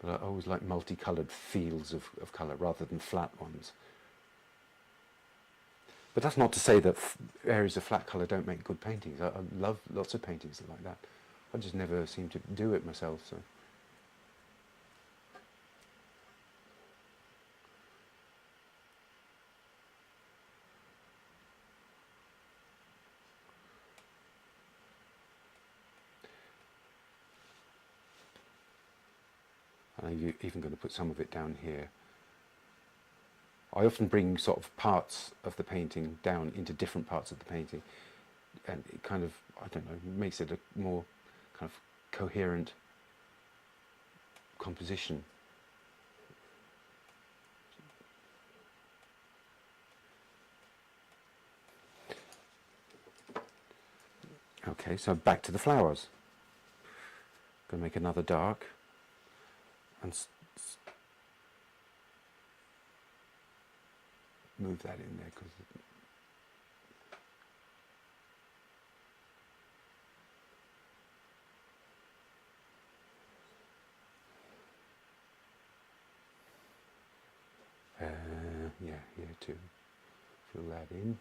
But I always like multicoloured fields of colour rather than flat ones. But that's not to say that areas of flat colour don't make good paintings. I love lots of paintings like that. I just never seem to do it myself. So. I'm even going to put some of it down here. I often bring sort of parts of the painting down into different parts of the painting, and it kind of, I don't know, makes it a more kind of coherent composition. Okay, so back to the flowers. Going to make another dark and move that in there because yeah, here too. Fill that in.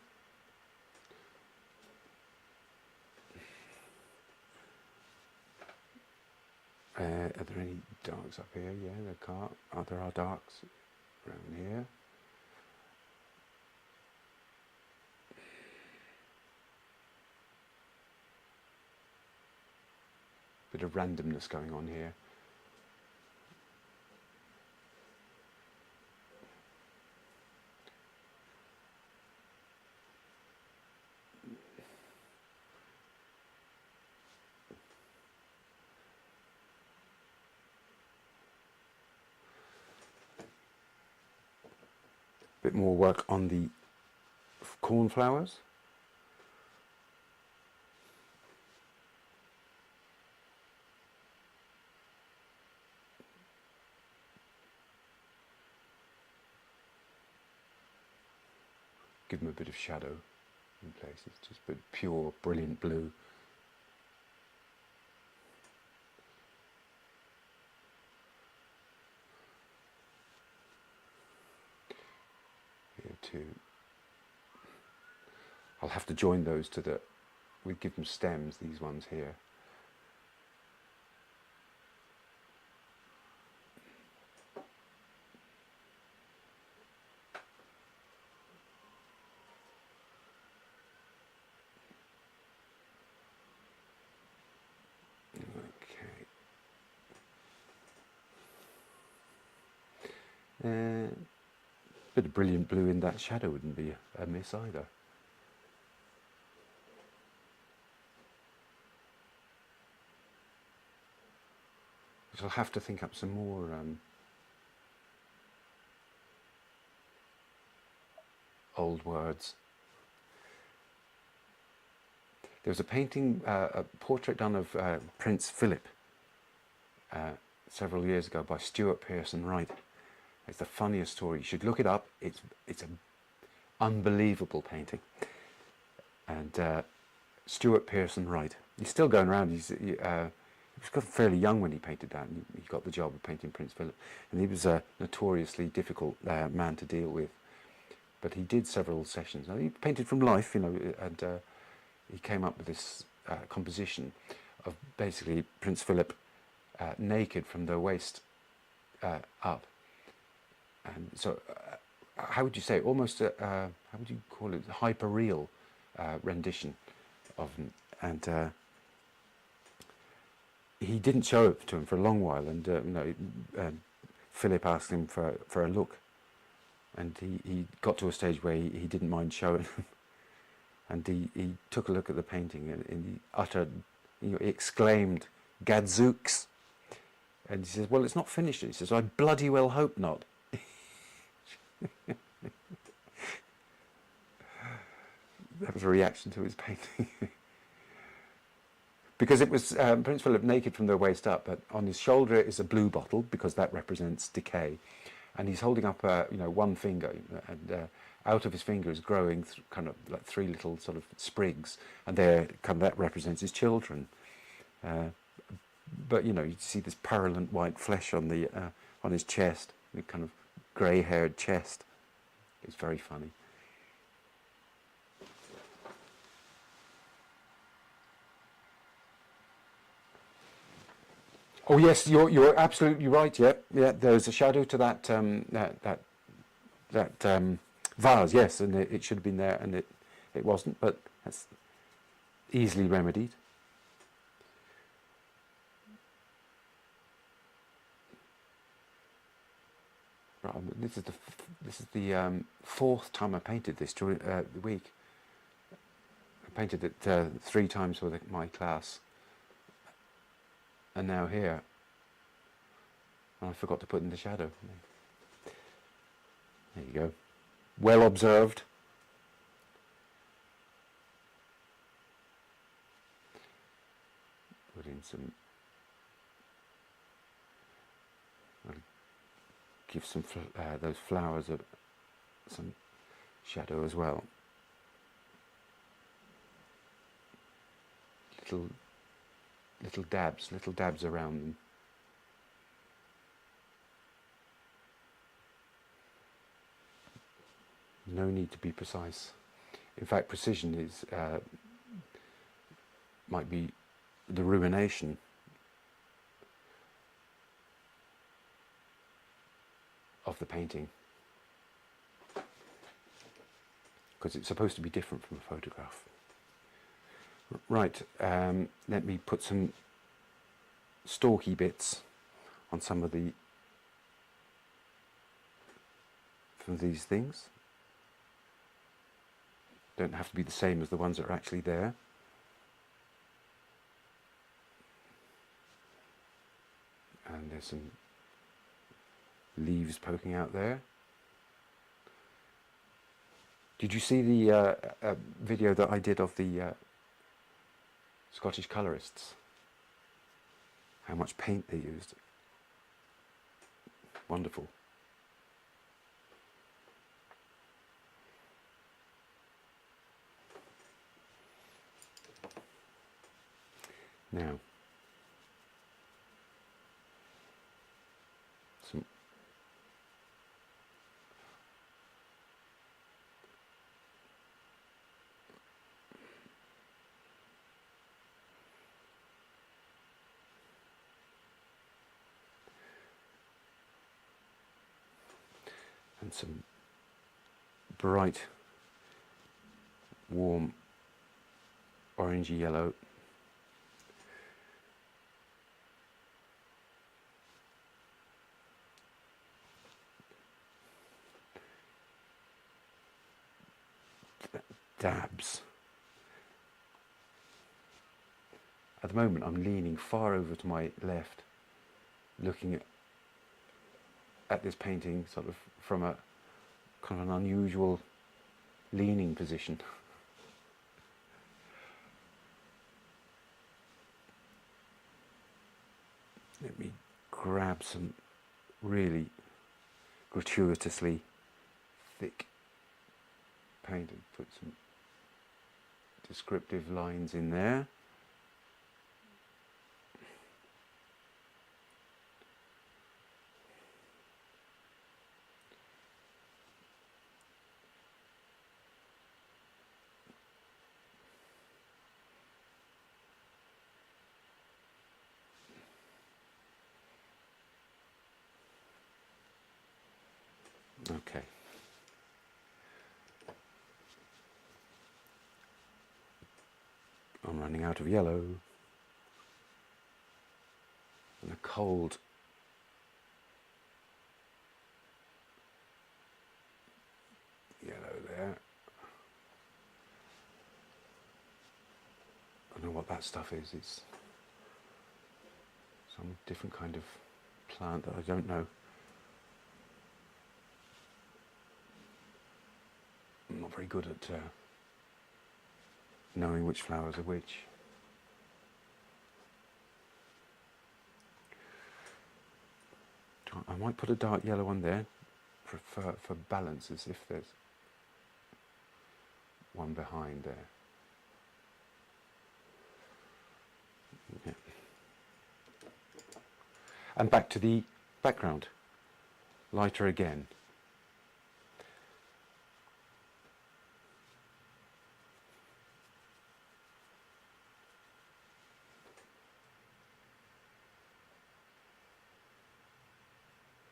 Are there any darks up here? Yeah, there can't. Oh, there are darks around here. Bit of randomness going on here. Bit more work on the cornflowers. Give them a bit of shadow in places, just a pure, brilliant blue. Here too. I'll have to join those to the, we give them stems, these ones here. Bit of brilliant blue in that shadow wouldn't be a miss either. I'll have to think up some more old words. There was a painting, a portrait done of Prince Philip several years ago by Stuart Pearson Wright. It's the funniest story. You should look it up. It's an unbelievable painting. And Stuart Pearson Wright. He's still going around. He was fairly young when he painted that. And he got the job of painting Prince Philip, and he was a notoriously difficult man to deal with. But he did several sessions. Now, he painted from life, and he came up with this composition of basically Prince Philip naked from the waist up. And so, how would you say? Almost, how would you call it? Hyper-real rendition of him. And he didn't show it to him for a long while. And Philip asked him for a look, and he got to a stage where he didn't mind showing him. And he took a look at the painting, and he uttered, he exclaimed, "Gadzooks!" And he says, "Well, it's not finished." And he says, "I bloody well hope not." That was a reaction to his painting. Because it was Prince Philip naked from the waist up, but on his shoulder is a blue bottle, because that represents decay. And he's holding up one finger, and out of his finger is growing kind of like three little sort of sprigs, and that represents his children. But you see this purulent white flesh on his chest, the kind of grey-haired chest. It's very funny. Oh yes, you're absolutely right. Yeah. There's a shadow to that vase. Yes, and it should have been there, and it wasn't. But that's easily remedied. Right, this is the fourth time I painted this during the week. I painted it 3 times for my class. And now here, and I forgot to put in the shadow. There you go. Well observed. Put in some, I'll give some those flowers some shadow as well. Little dabs around them. No need to be precise. In fact, precision is might be the ruination of the painting, because it's supposed to be different from a photograph. Right, let me put some stalky bits on some of these things. Don't have to be the same as the ones that are actually there. And there's some leaves poking out there. Did you see the video that I did of the Scottish colourists? How much paint they used. Wonderful. Now, some bright, warm, orangey yellow. Dabs. At the moment I'm leaning far over to my left, looking at this painting sort of from a kind of an unusual leaning position. Let me grab some really gratuitously thick paint and put some descriptive lines in there. Okay. I'm running out of yellow. And a cold yellow there. I don't know what that stuff is. It's some different kind of plant that I don't know. I'm not very good at knowing which flowers are which. I might put a dark yellow on there for balance, as if there's one behind there. Yeah. And back to the background. Lighter again.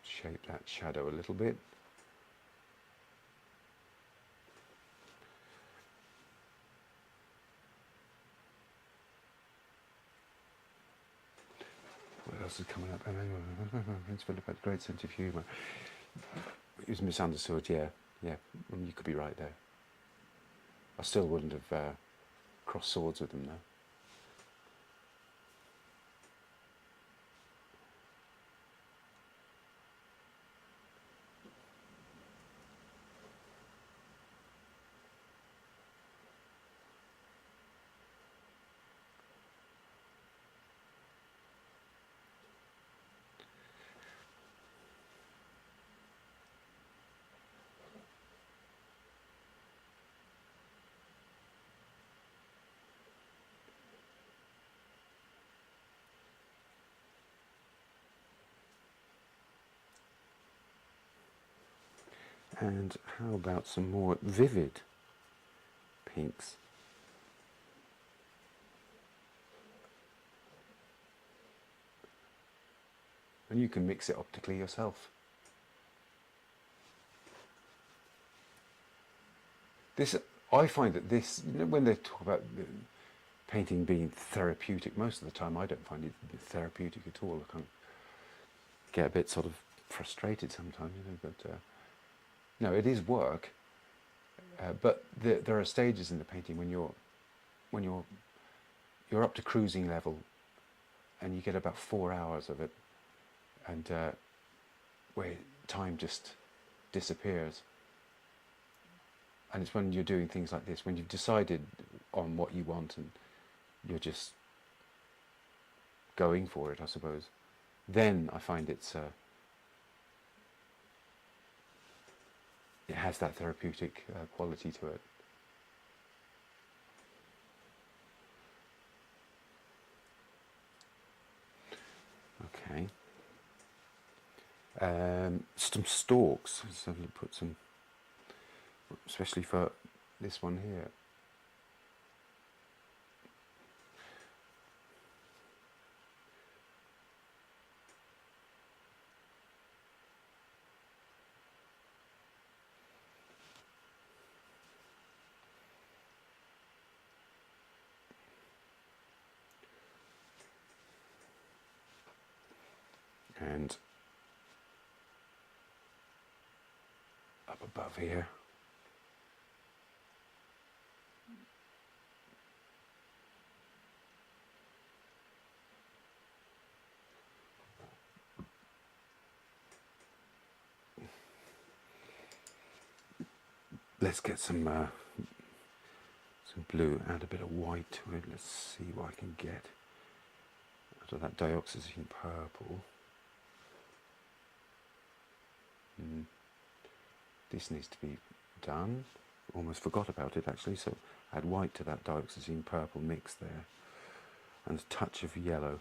Shape that shadow a little bit. What else is coming up? Prince Philip had a great sense of humour. He was misunderstood, yeah. You could be right there. I still wouldn't have crossed swords with him, though. And how about some more vivid pinks? And you can mix it optically yourself. I find that this, when they talk about painting being therapeutic, most of the time I don't find it therapeutic at all. I kind of get a bit sort of frustrated sometimes, but no, it is work. But there are stages in the painting when you're up to cruising level, and you get about 4 hours of it, and where time just disappears. And it's when you're doing things like this, when you've decided on what you want and you're just going for it, I suppose, then I find it has that therapeutic quality to it. Okay. Some stalks. So put some, especially for this one here. And up above here. let's get some blue, add a bit of white to it. Let's see what I can get out of that dioxazine purple. This needs to be done. Almost forgot about it actually, so add white to that dioxazine purple mix there, and a touch of yellow.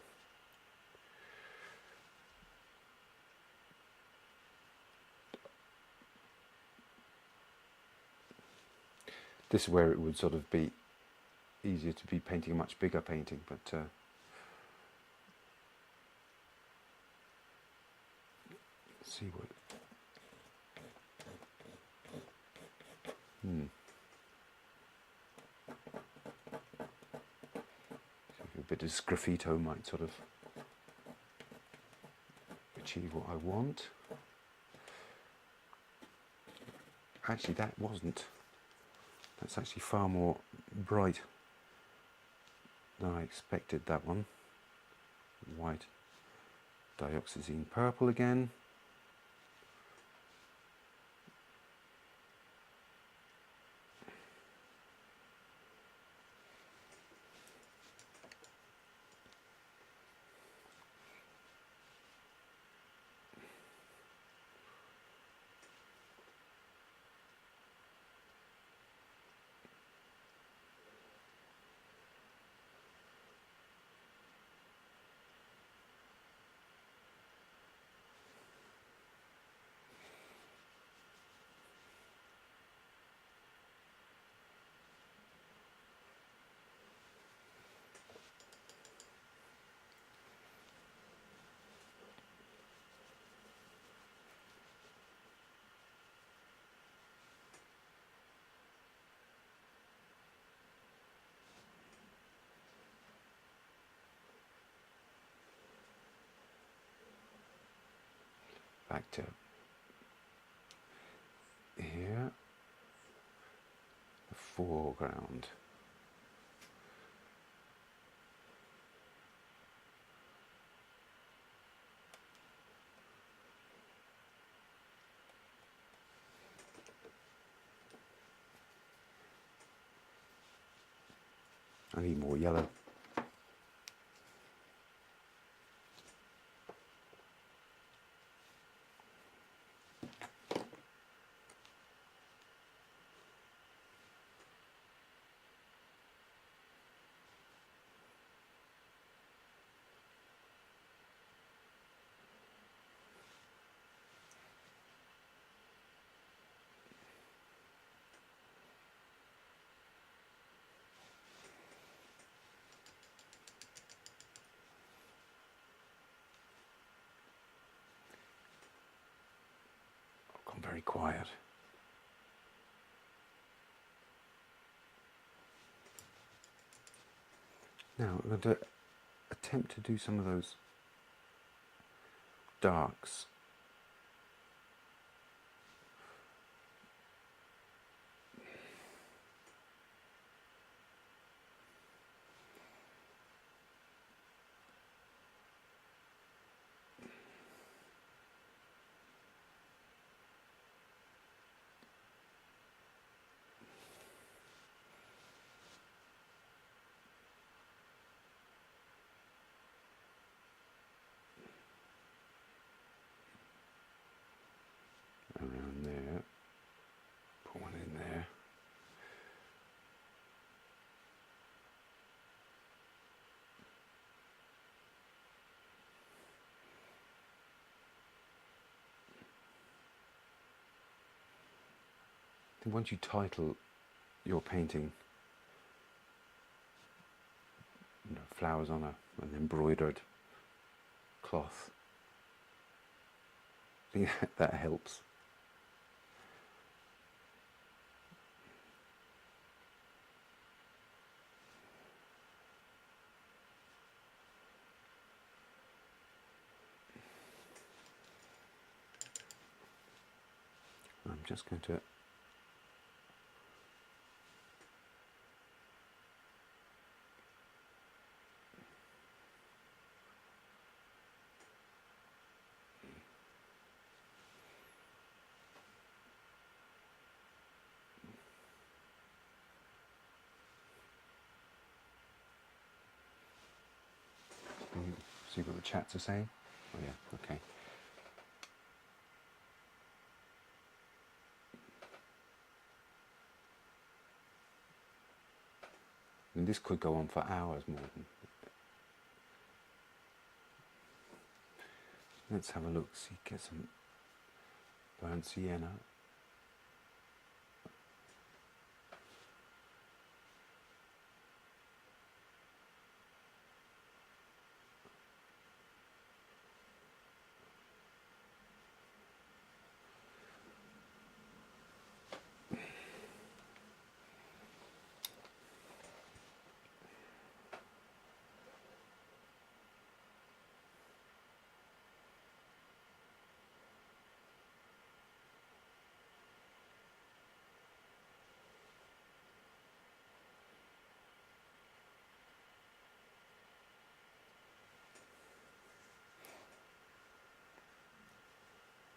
This is where it would sort of be easier to be painting a much bigger painting, but let's see what. A bit of sgraffito might sort of achieve what I want. Actually, that wasn't. That's actually far more bright than I expected, that one. White dioxazine purple again. Back to here, the foreground. I need more yellow. Very quiet. Now I'm going to attempt to do some of those darks. Around there, put one in there. And once you title your painting, you know, flowers on an embroidered cloth, I think that helps. I'm just going to So you've got the chat to say? Oh yeah, okay. And this could go on for hours more than... Let's have a look, see, get some burnt sienna.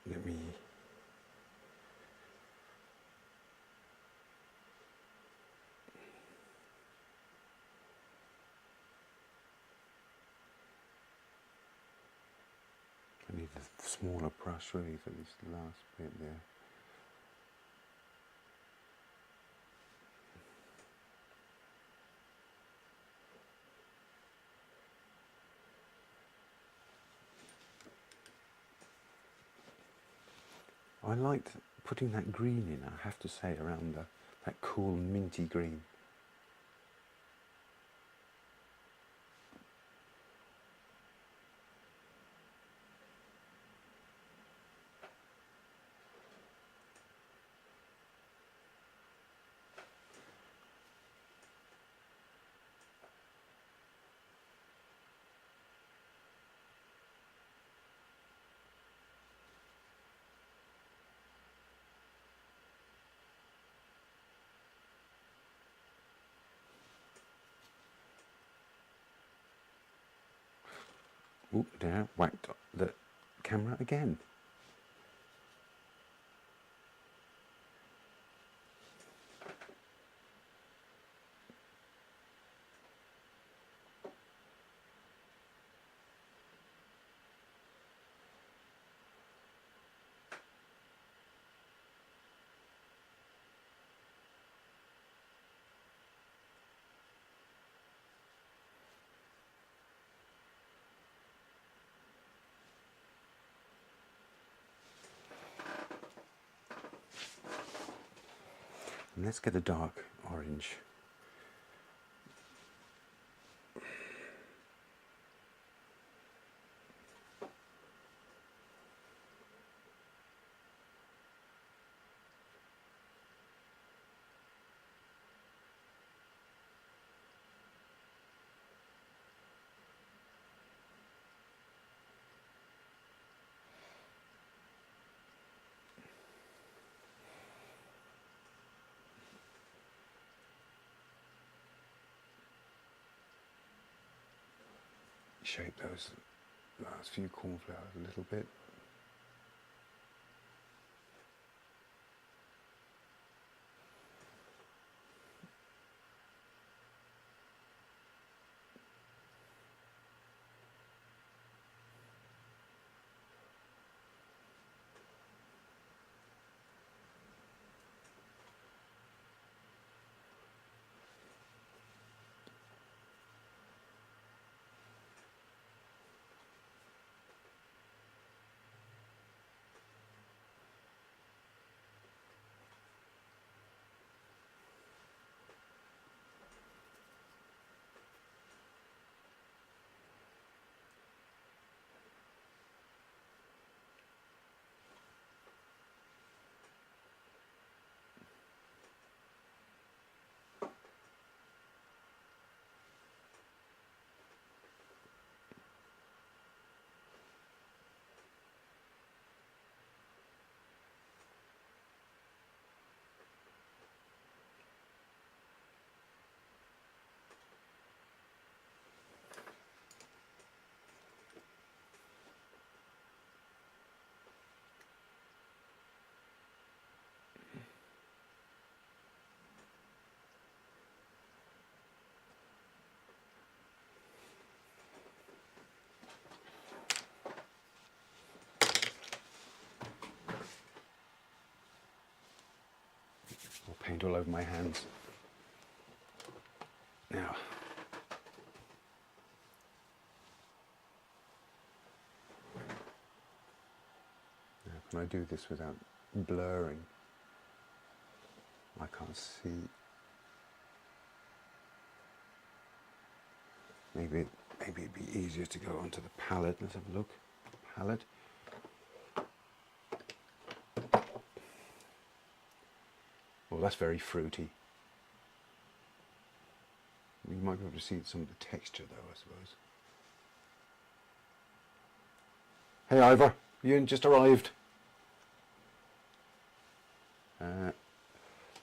Let me... I need a smaller brush really for this last bit there. I liked putting that green in, I have to say, around that cool minty green. Oop, there, whacked the camera again. And let's get a dark orange. Shape those last few cornflowers a little bit. paint all over my hands. Now, can I do this without blurring? I can't see. Maybe it'd be easier to go onto the palette. Let's have a look. Palette. Well, that's very fruity. You might be able to see some of the texture though, I suppose. Hey Ivor, you just arrived.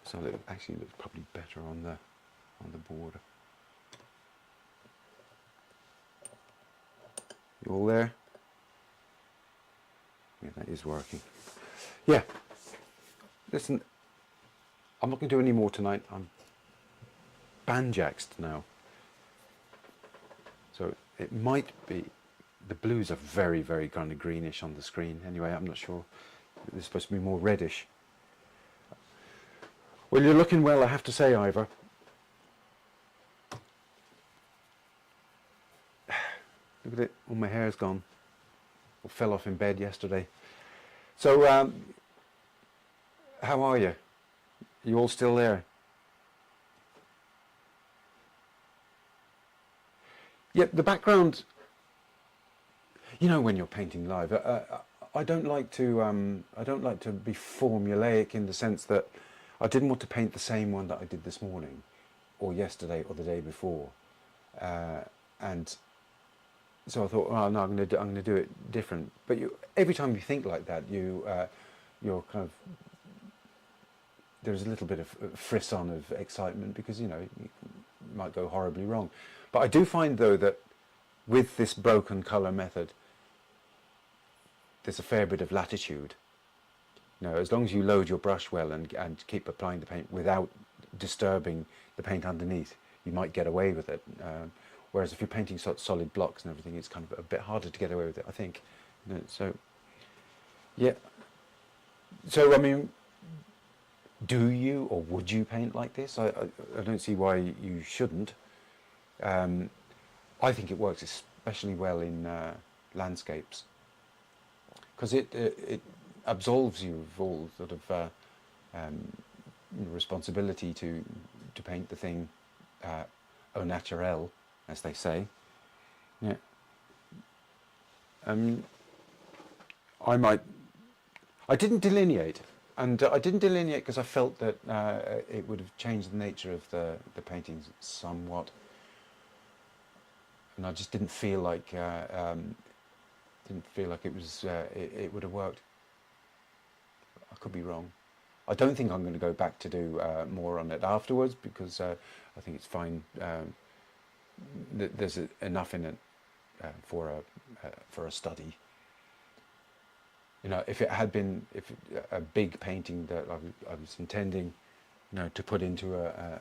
So it actually looks probably better on the border. You all there? Yeah, that is working. Yeah. Listen, I'm not going to do any more tonight. I'm banjaxed now. So it might be, the blues are very, very kind of greenish on the screen. Anyway, I'm not sure. They're supposed to be more reddish. Well, you're looking well, I have to say, Ivor. Look at it, all my hair's gone. I fell off in bed yesterday. So, how are you? You all still there? Yep, the background, you know, when you're painting live, I don't like to be formulaic in the sense that I didn't want to paint the same one that I did this morning, or yesterday, or the day before, and so I thought, oh no, I'm going to do it different. But every time you think like that, you're kind of, there's a little bit of frisson of excitement because you know you might go horribly wrong. But I do find though that with this broken colour method, there's a fair bit of latitude. You know, as long as you load your brush well and keep applying the paint without disturbing the paint underneath, you might get away with it. Whereas if you're painting solid blocks and everything, it's kind of a bit harder to get away with it, I think. You know, so, yeah. So, I mean, do you or would you paint like this? I don't see why you shouldn't. I think it works especially well in landscapes because it absolves you of all sort of responsibility to paint the thing au naturel, as they say. Yeah. I didn't delineate, and I didn't delineate because I felt that it would have changed the nature of the paintings somewhat, and I just didn't feel like it was it would have worked. I could be wrong. I don't think I'm going to go back to do more on it afterwards because I think it's fine. There's enough in it for a study. You know, if it had been a big painting that I was intending, you know, to put into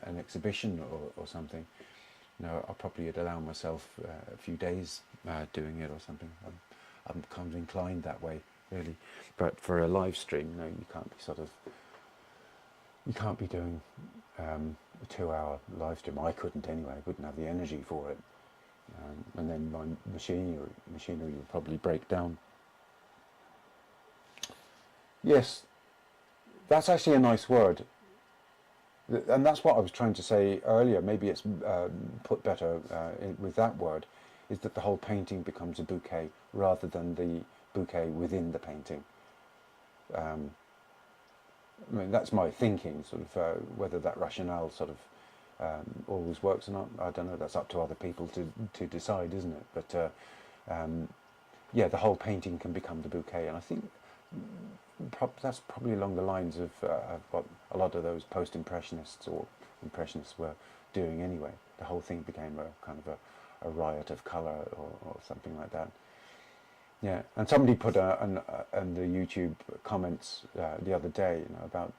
an exhibition or something, you know, I probably would allow myself a few days doing it or something. I'm kind of inclined that way, really. But for a live stream, you know, you can't be doing a 2-hour live stream. I couldn't anyway. I wouldn't have the energy for it, and then my machinery would probably break down. Yes, that's actually a nice word, and that's what I was trying to say earlier. Maybe it's put better with that word, is that the whole painting becomes a bouquet rather than the bouquet within the painting. I mean, that's my thinking, sort of, whether that rationale sort of always works or not, I don't know, that's up to other people to decide, isn't it? But yeah, the whole painting can become the bouquet, and I think that's probably along the lines of what a lot of those post-impressionists or impressionists were doing anyway. The whole thing became a kind of a riot of colour or something like that. Yeah, and somebody put in the YouTube comments the other day, you know, about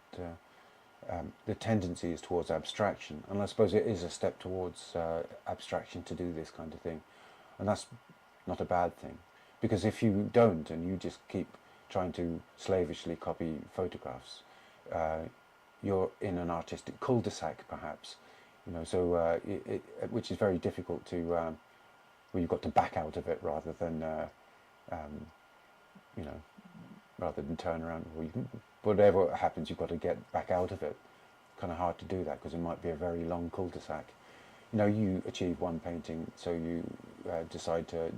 the tendency is towards abstraction, and I suppose it is a step towards abstraction to do this kind of thing, and that's not a bad thing, because if you don't and you just keep trying to slavishly copy photographs, you're in an artistic cul-de-sac, perhaps, so which is very difficult to, well, you've got to back out of it rather than, um, you know, rather than turn around, or whatever happens, you've got to get back out of it. Kind of hard to do that because it might be a very long cul-de-sac. You achieve one painting, so you decide to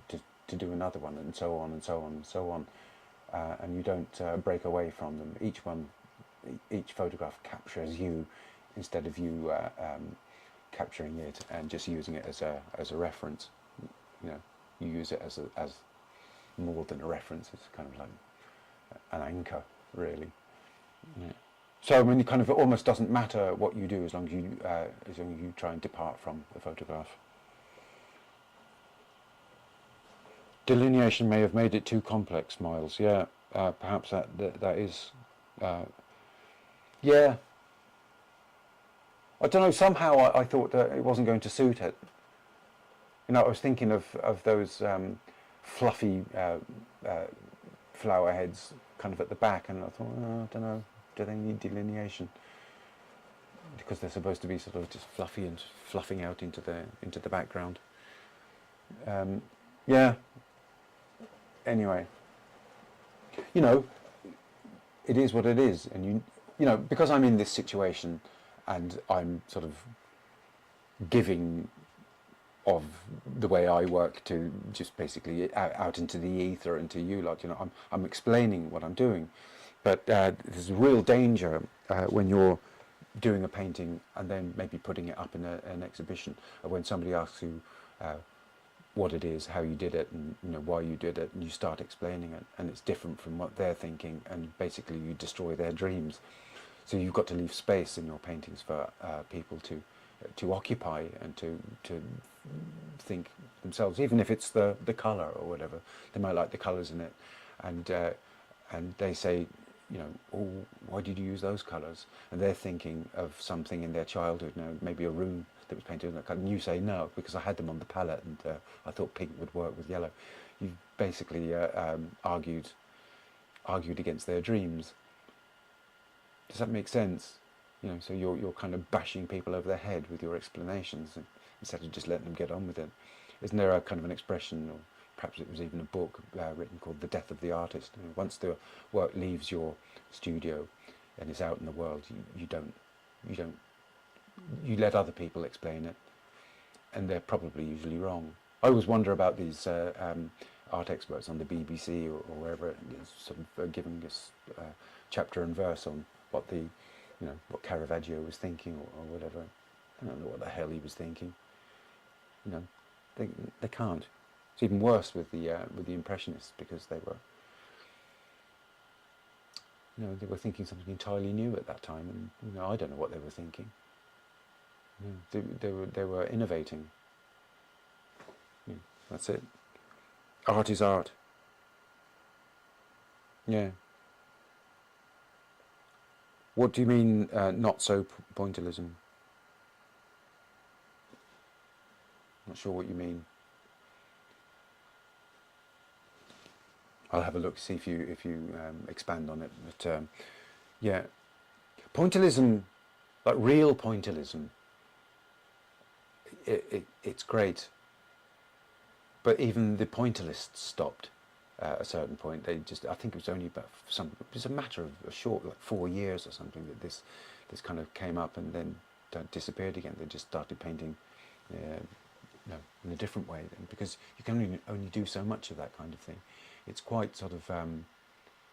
do another one, and so on and so on and so on, and you don't break away from them. Each photograph captures you instead of you capturing it and just using it as a reference. You use it as more than a reference. It's kind of like an anchor, really. Yeah. So it kind of almost doesn't matter what you do as long as you try and depart from the photograph. Delineation may have made it too complex, Miles. Yeah, perhaps that is. Yeah. I don't know. Somehow I thought that it wasn't going to suit it. I was thinking of those fluffy flower heads kind of at the back, and I thought, I don't know, do they need delineation? Because they're supposed to be sort of just fluffy and fluffing out into the background. Yeah. Anyway, it is what it is, and because I'm in this situation, and I'm sort of giving of the way I work to just basically out into the ether and to you lot. I'm explaining what I'm doing, but there's a real danger when you're doing a painting and then maybe putting it up in an exhibition, or when somebody asks you what it is, how you did it, and why you did it, and you start explaining it, and it's different from what they're thinking, and basically you destroy their dreams. So you've got to leave space in your paintings for people to occupy and to think themselves, even if it's the colour or whatever. They might like the colours in it, and they say, oh, why did you use those colours? And they're thinking of something in their childhood, maybe a room that was painted in that colour, and you say no, because I had them on the palette, and I thought pink would work with yellow. You've basically argued against their dreams. Does that make sense? So you're kind of bashing people over the head with your explanations instead of just letting them get on with it. Isn't there a kind of an expression, or perhaps it was even a book written called "The Death of the Artist"? Once the work leaves your studio and is out in the world, you let other people explain it, and they're probably usually wrong. I always wonder about these art experts on the BBC or wherever it is, sort of giving us chapter and verse on what what Caravaggio was thinking or whatever. I don't know what the hell he was thinking. They can't. It's even worse with the Impressionists, because they were thinking something entirely new at that time, and I don't know what they were thinking. They were innovating. That's it. Art is art. Yeah. What do you mean, not so pointillism? Not sure what you mean. I'll have a look, see if you expand on it. But yeah, pointillism, like real pointillism, it's great. But even the pointillists stopped at a certain point. I think it was only about it was a matter of a short, like 4 years or something, that this kind of came up and then disappeared again. They just started painting in a different way, because you can only do so much of that kind of thing. It's quite sort of,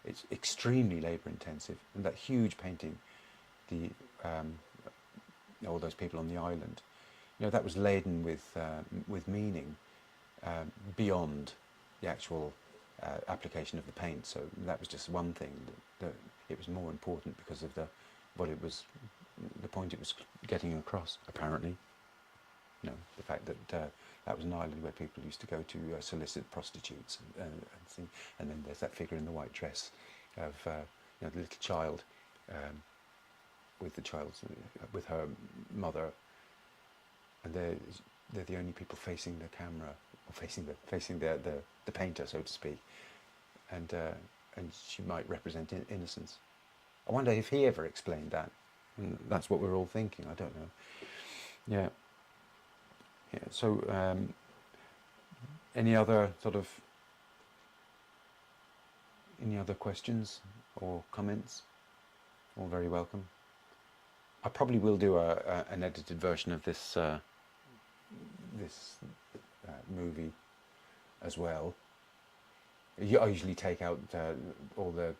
it's extremely labour intensive. And that huge painting, all those people on the island, that was laden with meaning beyond the actual application of the paint. So that was just one thing. That it was more important because of the point it was getting across, apparently. The fact that that was an island where people used to go to solicit prostitutes and then there's that figure in the white dress of the little child with her mother, and they're the only people facing the camera, or facing the painter, so to speak, and she might represent innocence. I wonder if he ever explained that. And that's what we're all thinking. I don't know. Yeah. Yeah. So, any other questions or comments? All very welcome. I probably will do an edited version of this movie as well. I usually take out all the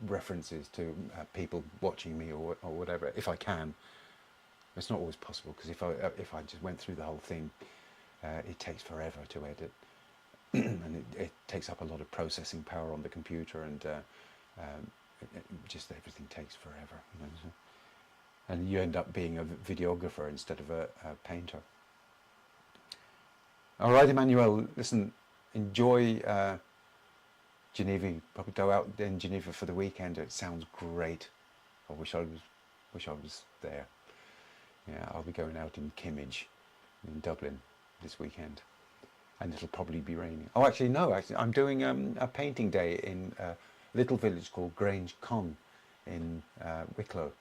references to people watching me or whatever, if I can. It's not always possible, because if I just went through the whole thing, it takes forever to edit, and it takes up a lot of processing power on the computer, and just everything takes forever. You know, so. And you end up being a videographer instead of a painter. All right, Emmanuel, listen, enjoy Geneva. You probably go out in Geneva for the weekend. It sounds great. I wish I was there. Yeah, I'll be going out in Kimmage in Dublin this weekend, and it'll probably be raining. Oh, actually, no. Actually, I'm doing a painting day in a little village called Grange Con in Wicklow,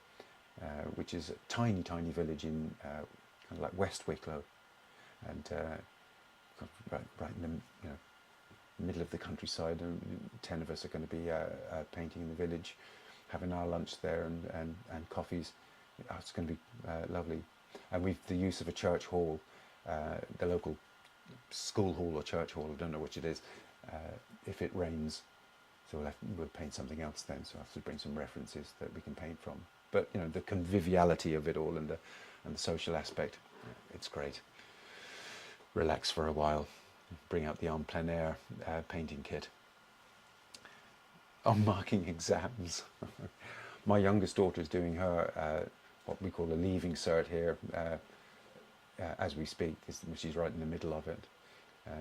which is a tiny, tiny village in kind of like West Wicklow, and right in the middle of the countryside. And 10 of us are going to be painting in the village, having our lunch there, and coffees. It's going to be lovely. And we've the use of a church hall, the local school hall or church hall, I don't know which it is, if it rains. So we'll paint something else then, so I have to bring some references that we can paint from. But the conviviality of it all, and the social aspect, it's great. Relax for a while, bring out the en plein air painting kit. On marking exams. My youngest daughter is doing her what we call a leaving cert here as we speak. She's right in the middle of it.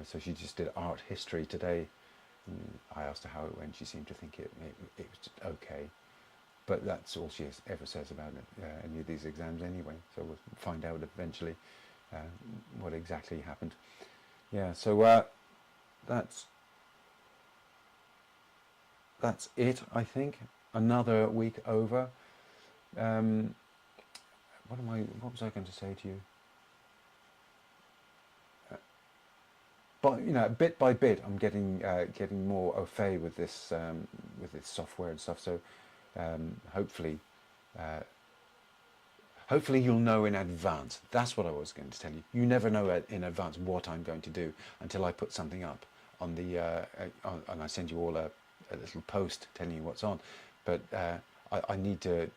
So she just did art history today. I asked her how it went. She seemed to think it was just okay. But that's all she ever says about any of these exams anyway. So we'll find out eventually what exactly happened. Yeah, so that's it, I think. Another week over. What was I going to say to you? But bit by bit, I'm getting more au fait with this software and stuff. So hopefully you'll know in advance. That's what I was going to tell you. You never know in advance what I'm going to do until I put something up on the and I send you all a little post telling you what's on. But I need to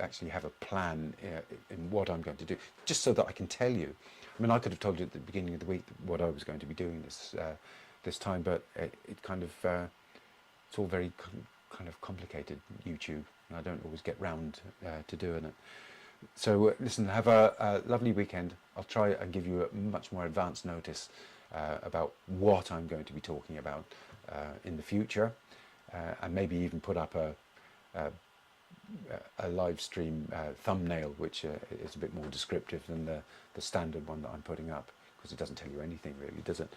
actually have a plan in what I'm going to do, just so that I can tell you. I mean, I could have told you at the beginning of the week what I was going to be doing this time, but it kind of it's all very kind of complicated, YouTube, and I don't always get round to doing it. So listen, have a lovely weekend. I'll try and give you a much more advanced notice about what I'm going to be talking about in the future, and maybe even put up a live stream thumbnail, which is a bit more descriptive than the standard one that I'm putting up, because it doesn't tell you anything really, does it?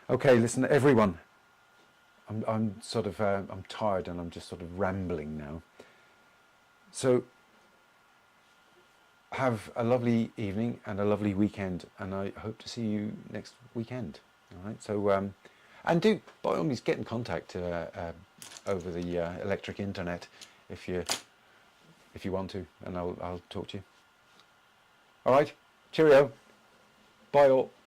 Okay, listen, everyone. I'm tired, and I'm just sort of rambling now. So have a lovely evening and a lovely weekend, and I hope to see you next weekend. All right. So and do by all means get in contact over the electric internet if you want to, and I'll talk to you. All right. Cheerio. Bye all.